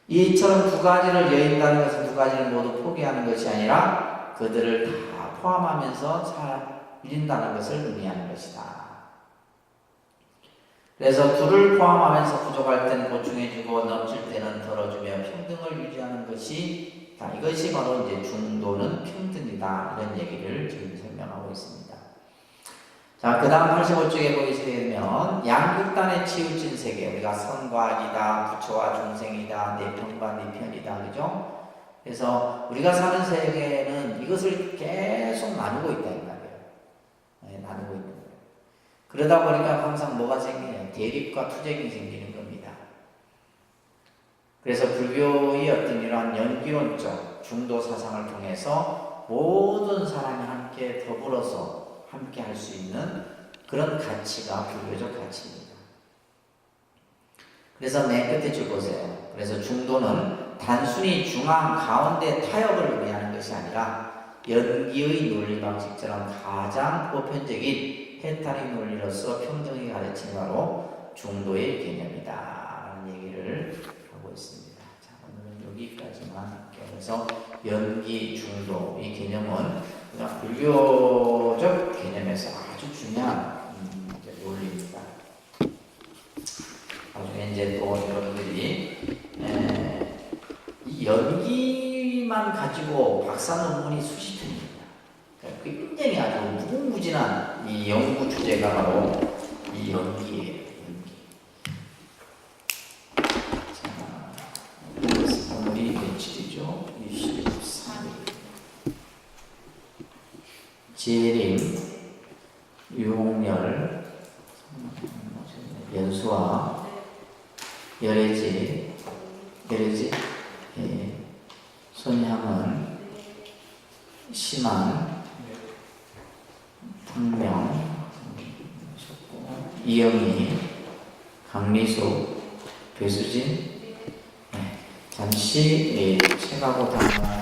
이처럼 두 가지를 여인다는 것은 두 가지를 모두 포기하는 것이 아니라 그들을 다 포함하면서 살린다는 것을 의미하는 것이다. 그래서 둘을 포함하면서 부족할 때는 보충해주고 넘칠 때는 덜어주며 평등을 유지하는 것이 이것이 바로 이제 중도는 평등이다. 이런 얘기를 지금 설명하고 있습니다. 자, 그 다음 85쪽에 보시게 되면 양극단에 치우친 세계, 우리가 선과 악이다, 부처와 중생이다, 내편과 내편이다, 그죠? 그래서 우리가 사는 세계는 이것을 계속 나누고 있다 이 말이에요. 네, 나누고 있는 거예요. 그러다 보니까 항상 뭐가 생기냐? 대립과 투쟁이 생기는 겁니다. 그래서 불교의 어떤 이러한 연기론적 중도 사상을 통해서 모든 사람이 함께 더불어서 함께 할 수 있는 그런 가치가 불교적 가치입니다. 그래서 맨 끝에 줄 보세요. 그래서 중도는 단순히 중앙 가운데 타협을 의미하는 것이 아니라 연기의 논리 방식처럼 가장 보편적인 해탈의 논리로서 평등이 가르치는 바로 중도의 개념이다 라는 얘기를 하고 있습니다. 자, 오늘은 여기까지만 할게요. 그래서 연기, 중도 이 개념은 불교적 개념에서 아주 중요한 논리입니다. 나중에 이제 또 여러분들이 이 연기만 가지고 박사 논문이 수십 편입니다. 굉장히 아주 무궁무진한 이 연구 주제가 바로 이 연기예요. 연기. 자, 오늘이 며칠이죠? 23일. 재림, 유홍열, 연수와 열애지, 예, 손향은, 심한, 탕명, 이영희, 강리수, 배수진, 네, 잠시 책하고 담아